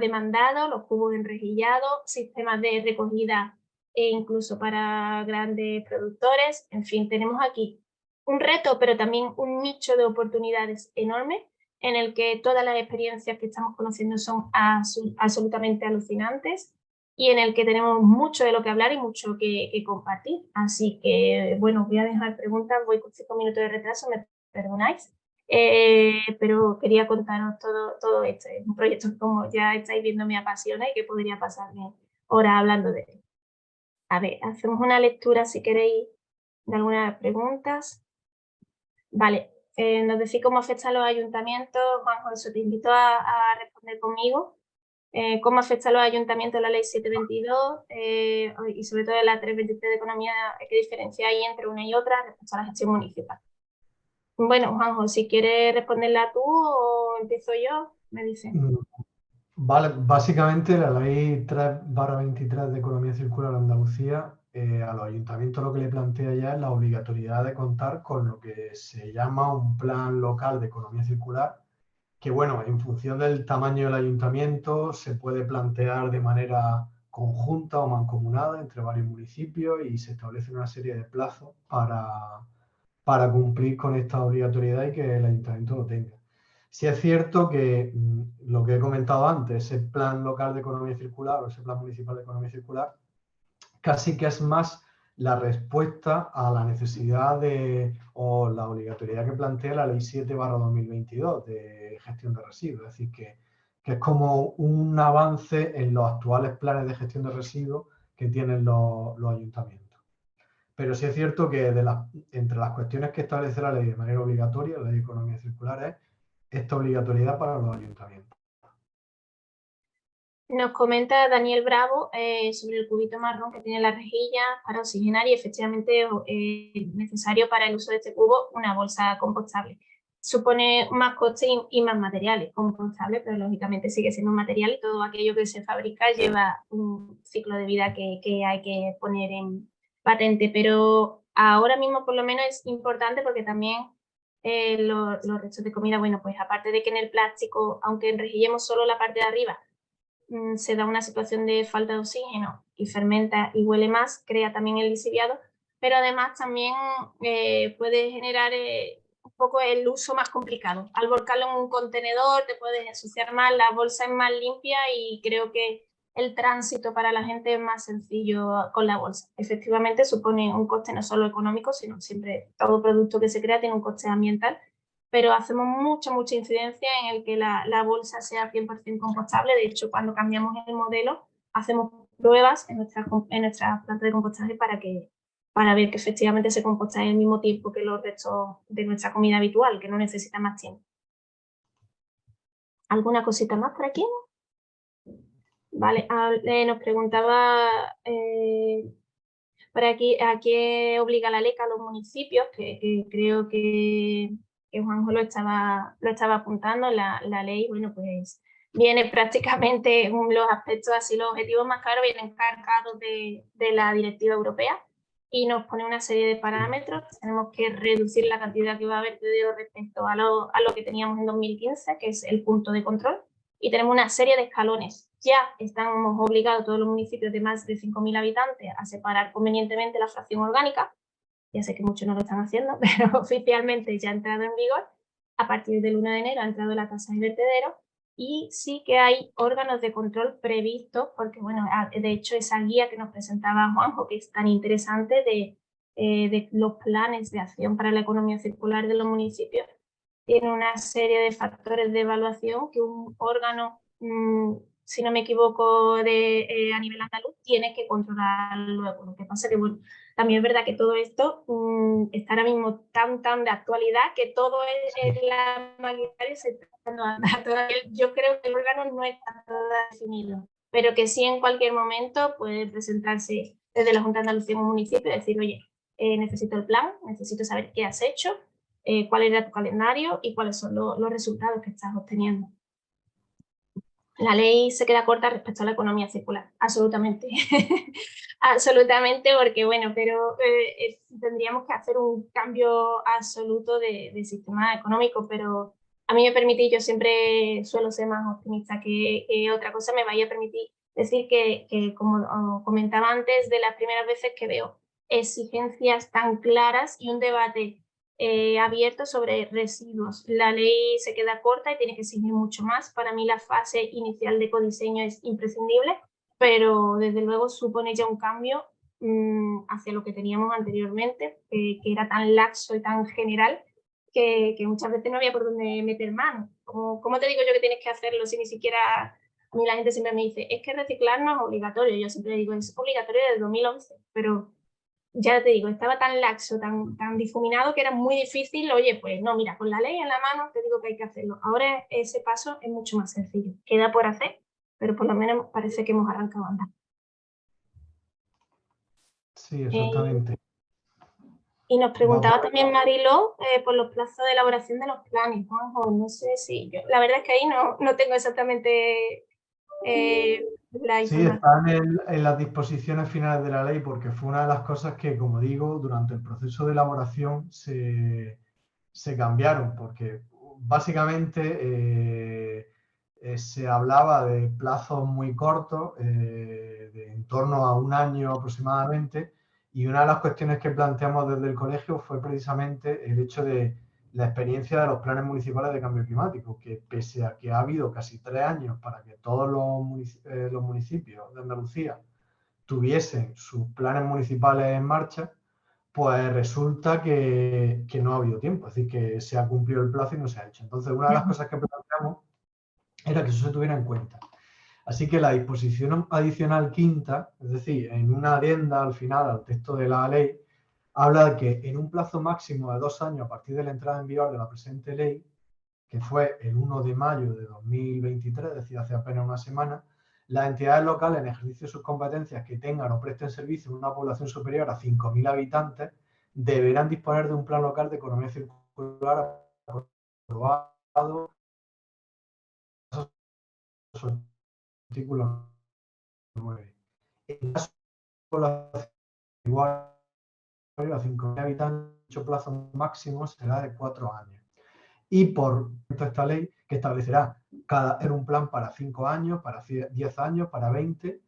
demandados, los cubos enrejillados, sistemas de recogida incluso para grandes productores. En fin, tenemos aquí un reto, pero también un nicho de oportunidades enorme en el que todas las experiencias que estamos conociendo son absolutamente alucinantes y en el que tenemos mucho de lo que hablar y mucho que compartir. Así que, bueno, voy a dejar preguntas, voy con 5 minutos de retraso, me perdonáis, pero quería contaros todo esto. Es un proyecto que, como ya estáis viendo, me apasiona y que podría pasarme horas hablando de él. A ver, hacemos una lectura, si queréis, de algunas preguntas. Vale, nos decís cómo afecta a los ayuntamientos. Juanjo, eso te invito a responder conmigo. ¿Cómo afecta a los ayuntamientos la ley 722 y sobre todo la 323 de economía? ¿Qué diferencia hay entre una y otra respecto a la gestión municipal? Bueno, Juanjo, si quieres responderla tú o empiezo yo, me dices. Vale, básicamente la ley 3/23 de Economía Circular de Andalucía a los ayuntamientos lo que le plantea ya es la obligatoriedad de contar con lo que se llama un plan local de economía circular, que bueno, en función del tamaño del ayuntamiento se puede plantear de manera conjunta o mancomunada entre varios municipios y se establece una serie de plazos para cumplir con esta obligatoriedad y que el ayuntamiento lo tenga. Sí es cierto que lo que he comentado antes, ese plan local de economía circular o ese plan municipal de economía circular, casi que es más la respuesta a la necesidad o la obligatoriedad que plantea la ley 7/2022 de gestión de residuos. Es decir, que es como un avance en los actuales planes de gestión de residuos que tienen los ayuntamientos. Pero sí es cierto que entre las cuestiones que establece la ley de manera obligatoria, la ley de economía circular, es esta obligatoriedad para los ayuntamientos. Nos comenta Daniel Bravo sobre el cubito marrón que tiene la rejilla para oxigenar, y efectivamente es necesario para el uso de este cubo una bolsa compostable. supone más coste y más materiales compostables, pero lógicamente sigue siendo un material y todo aquello que se fabrica lleva un ciclo de vida que hay que poner en patente. Pero ahora mismo por lo menos es importante porque también los restos de comida, bueno, pues aparte de que en el plástico, aunque enrejillemos solo la parte de arriba, se da una situación de falta de oxígeno y fermenta y huele más, crea también el lixiviado, pero además también puede generar un poco el uso más complicado. Al volcarlo en un contenedor te puedes ensuciar más, la bolsa es más limpia y creo que el tránsito para la gente es más sencillo con la bolsa. Efectivamente supone un coste no solo económico, sino siempre todo producto que se crea tiene un coste ambiental, pero hacemos mucha incidencia en el que la bolsa sea 100% compostable. De hecho, cuando cambiamos el modelo, hacemos pruebas en nuestra planta de compostaje para ver que efectivamente se composta en el mismo tiempo que los restos de nuestra comida habitual, que no necesita más tiempo. ¿Alguna cosita más por aquí? Vale, nos preguntaba por aquí a qué obliga la LEC a los municipios, que creo que Juanjo lo estaba apuntando. La ley, bueno, pues viene prácticamente los aspectos así, los objetivos más claros vienen cargados de la directiva europea y nos pone una serie de parámetros. Tenemos que reducir la cantidad que va a haber de respecto a lo que teníamos en 2015, que es el punto de control, y tenemos una serie de escalones. Ya estamos obligados todos los municipios de más de 5.000 habitantes a separar convenientemente la fracción orgánica. Ya sé que muchos no lo están haciendo, pero oficialmente ya ha entrado en vigor. A partir del 1 de enero ha entrado la tasa de vertedero y sí que hay órganos de control previstos, porque bueno, de hecho esa guía que nos presentaba Juanjo, que es tan interesante de los planes de acción para la economía circular de los municipios, tiene una serie de factores de evaluación que un órgano, si no me equivoco, a nivel andaluz, tiene que controlar luego. Lo que pasa que, bueno, también es verdad que todo esto está ahora mismo tan de actualidad que todo es la maquinaria se está dando a andar. Yo creo que el órgano no está todavía definido, pero que sí en cualquier momento puede presentarse desde la Junta de Andalucía en un municipio y decir, oye, necesito el plan, necesito saber qué has hecho, cuál era tu calendario y cuáles son los resultados que estás obteniendo. La ley se queda corta respecto a la economía circular, absolutamente. Absolutamente, porque bueno, pero tendríamos que hacer un cambio absoluto de sistema económico, pero a mí me permití, yo siempre suelo ser más optimista que otra cosa, me vaya a permitir decir que como comentaba antes, de las primeras veces que veo exigencias tan claras y un debate abierto sobre residuos. La ley se queda corta y tiene que exigir mucho más. Para mí la fase inicial de ecodiseño es imprescindible, pero desde luego supone ya un cambio hacia lo que teníamos anteriormente, que era tan laxo y tan general que muchas veces no había por dónde meter mano. ¿Cómo te digo yo que tienes que hacerlo si ni siquiera... A mí la gente siempre me dice, es que reciclar no es obligatorio. Yo siempre digo, es obligatorio desde 2011, pero ya te digo, estaba tan laxo, tan difuminado que era muy difícil. Oye, pues no, mira, con la ley en la mano te digo que hay que hacerlo. Ahora ese paso es mucho más sencillo. Queda por hacer, pero por lo menos parece que hemos arrancado a andar. Sí, exactamente. Y nos preguntaba también Mariló por los plazos de elaboración de los planes. Juanjo, no sé si yo, la verdad es que ahí no tengo exactamente la Sí, información. están en las disposiciones finales de la ley porque fue una de las cosas que, como digo, durante el proceso de elaboración se cambiaron, porque básicamente se hablaba de plazos muy cortos, de en torno a un año aproximadamente, y una de las cuestiones que planteamos desde el colegio fue precisamente el hecho de la experiencia de los planes municipales de cambio climático, que pese a que ha habido casi 3 años para que todos los municipios de Andalucía tuviesen sus planes municipales en marcha, pues resulta que no ha habido tiempo, es decir, que se ha cumplido el plazo y no se ha hecho. Entonces, una de las cosas que planteamos era que eso se tuviera en cuenta. Así que la disposición adicional quinta, es decir, en una adenda al final al texto de la ley, habla de que en un plazo máximo de 2 años a partir de la entrada en vigor de la presente ley, que fue el 1 de mayo de 2023, es decir, hace apenas una semana, las entidades locales en ejercicio de sus competencias que tengan o presten servicio en una población superior a 5.000 habitantes deberán disponer de un plan local de economía circular aprobado su artículo 9. En caso de población igual a 5.000 habitantes, el plazo máximo será de 4 años. Y por esta ley que establecerá un plan para 5 años, para 10 años, para 20,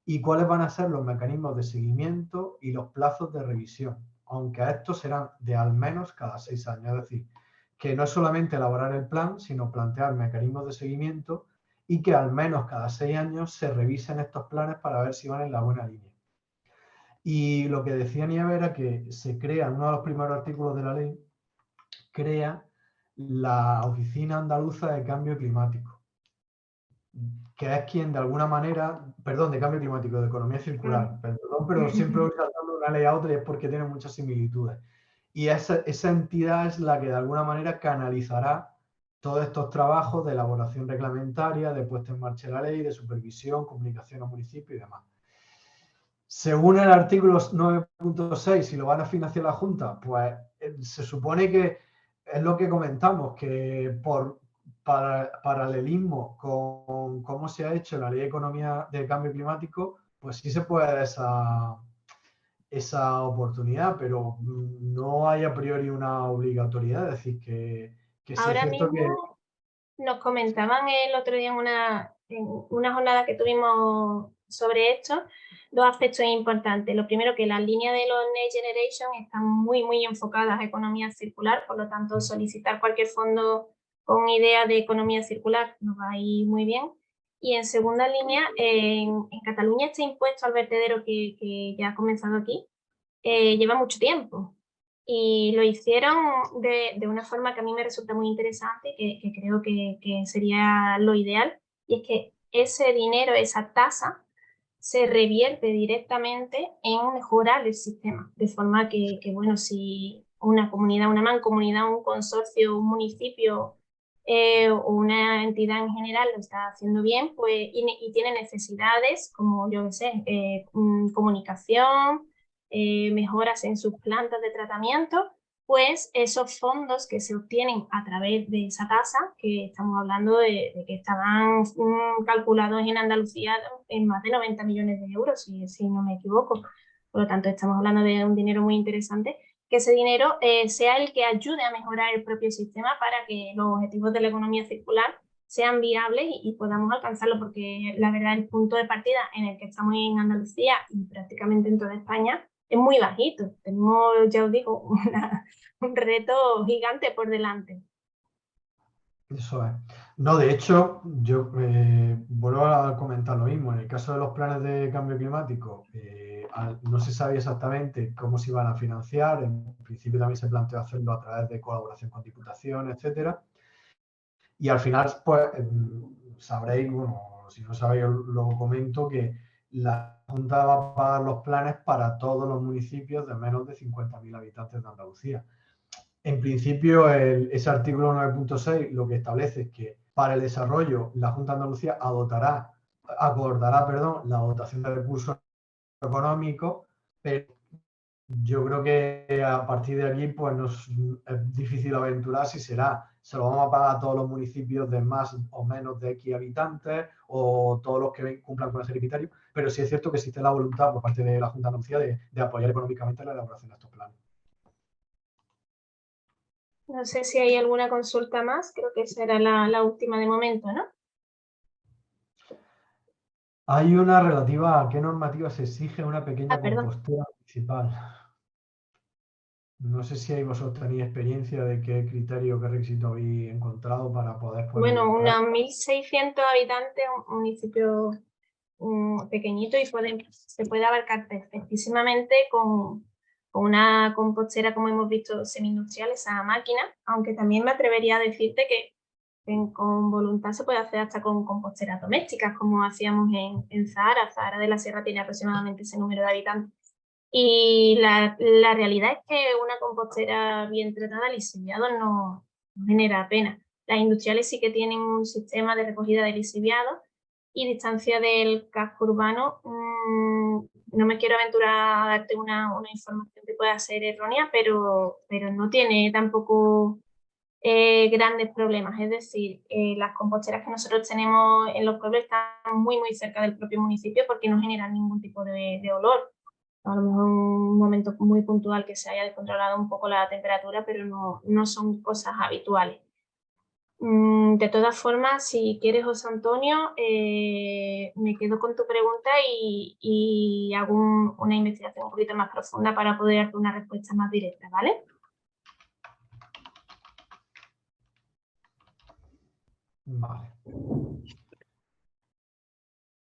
y cuáles van a ser los mecanismos de seguimiento y los plazos de revisión, aunque a estos serán de al menos cada 6 años. Es decir, que no es solamente elaborar el plan, sino plantear mecanismos de seguimiento y que al menos cada 6 años se revisen estos planes para ver si van en la buena línea. Y lo que decía Nieves era que se crea, en uno de los primeros artículos de la ley, crea la Oficina Andaluza de Cambio Climático, que es quien de alguna manera, perdón, de cambio climático, de economía circular, perdón, pero siempre voy saltando de una ley a otra y es porque tiene muchas similitudes. Y esa entidad es la que de alguna manera canalizará todos estos trabajos de elaboración reglamentaria, de puesta en marcha de la ley, de supervisión, comunicación a municipios y demás. Según el artículo 9.6, si lo van a financiar la Junta, pues se supone que es lo que comentamos, que por paralelismo con cómo se ha hecho la Ley de Economía de Cambio Climático, pues sí se puede dar esa oportunidad, pero no hay a priori una obligatoriedad. Es decir, que sí es Ahora cierto que... mismo nos comentaban el otro día en una jornada que tuvimos sobre esto, dos aspectos importantes. Lo primero, que las líneas de los Next Generation están muy, muy enfocadas a economía circular, por lo tanto, solicitar cualquier fondo con idea de economía circular nos va a ir muy bien. Y en segunda línea, en Cataluña este impuesto al vertedero que ya ha comenzado aquí, lleva mucho tiempo. Y lo hicieron de una forma que a mí me resulta muy interesante, que creo que sería lo ideal, y es que ese dinero, esa tasa, se revierte directamente en mejorar el sistema, de forma que bueno, si una comunidad, una mancomunidad, un consorcio, un municipio o una entidad en general lo está haciendo bien, pues, y tiene necesidades como, yo qué sé, comunicación, mejoras en sus plantas de tratamiento, pues esos fondos que se obtienen a través de esa tasa, que estamos hablando de que estaban calculados en Andalucía en más de 90 millones de euros, si no me equivoco. Por lo tanto, estamos hablando de un dinero muy interesante, que ese dinero sea el que ayude a mejorar el propio sistema para que los objetivos de la economía circular sean viables y podamos alcanzarlo, porque la verdad el punto de partida en el que estamos en Andalucía y prácticamente en toda España es muy bajito. Tenemos, ya os digo, un reto gigante por delante. Eso es. No, de hecho, yo vuelvo a comentar lo mismo. En el caso de los planes de cambio climático, no se sabía exactamente cómo se iban a financiar. En principio también se planteó hacerlo a través de colaboración con diputaciones, etcétera. Y al final, pues, sabréis, bueno, si no sabéis, lo comento, que la Junta va a pagar los planes para todos los municipios de menos de 50.000 habitantes de Andalucía. En principio, ese artículo 9.6 lo que establece es que para el desarrollo la Junta de Andalucía acordará la dotación de recursos económicos, pero yo creo que a partir de aquí pues es difícil aventurar si se lo vamos a pagar a todos los municipios de más o menos de X habitantes o todos los que cumplan con ese criterio, pero sí es cierto que existe la voluntad por parte de la Junta de Andalucía de apoyar económicamente la elaboración de estos planes. No sé si hay alguna consulta más, creo que esa era la última de momento, ¿no? Hay una relativa a qué normativa se exige una pequeña Perdón. compostera municipal. No sé si vosotros tenéis experiencia de qué criterio, qué requisito habéis encontrado para poder ponerlo Bueno, en práctica. unos 1.600 habitantes, un municipio pequeñito, y se puede abarcar perfectísimamente con una compostera, como hemos visto, semi-industrial, esa máquina, aunque también me atrevería a decirte que con voluntad se puede hacer hasta con composteras domésticas, como hacíamos en Zahara. Zahara de la Sierra tiene aproximadamente ese número de habitantes. Y la realidad es que una compostera bien tratada, lixiviado, no genera pena. Las industriales sí que tienen un sistema de recogida de lixiviado y distancia del casco urbano. No me quiero aventurar a darte una información que pueda ser errónea, pero no tiene tampoco grandes problemas. Es decir, las composteras que nosotros tenemos en los pueblos están muy, muy cerca del propio municipio porque no generan ningún tipo de olor. A lo mejor un momento muy puntual que se haya descontrolado un poco la temperatura, pero no son cosas habituales. De todas formas, si quieres, José Antonio, me quedo con tu pregunta y hago una investigación un poquito más profunda para poder darte una respuesta más directa, ¿vale? Vale.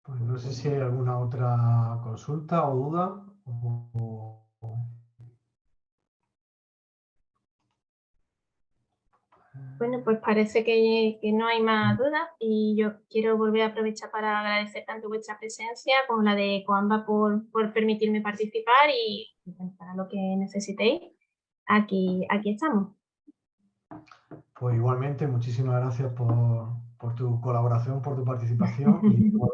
Pues no sé si hay alguna otra consulta o duda. Bueno, pues parece que no hay más dudas y yo quiero volver a aprovechar para agradecer tanto vuestra presencia como la de Coamba por permitirme participar y bueno, para lo que necesitéis, aquí estamos. Pues igualmente, muchísimas gracias por tu colaboración, por tu participación y puedo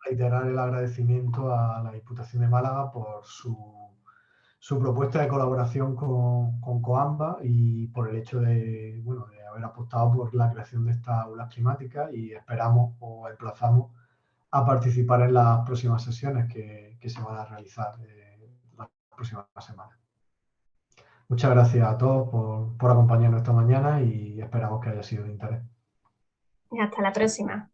reiterar el agradecimiento a la Diputación de Málaga por su propuesta de colaboración con Coamba y por el hecho de, bueno, de haber apostado por la creación de estas aulas climáticas y esperamos o emplazamos a participar en las próximas sesiones que se van a realizar las próximas semanas. Muchas gracias a todos por acompañarnos esta mañana y esperamos que haya sido de interés. Hasta la próxima.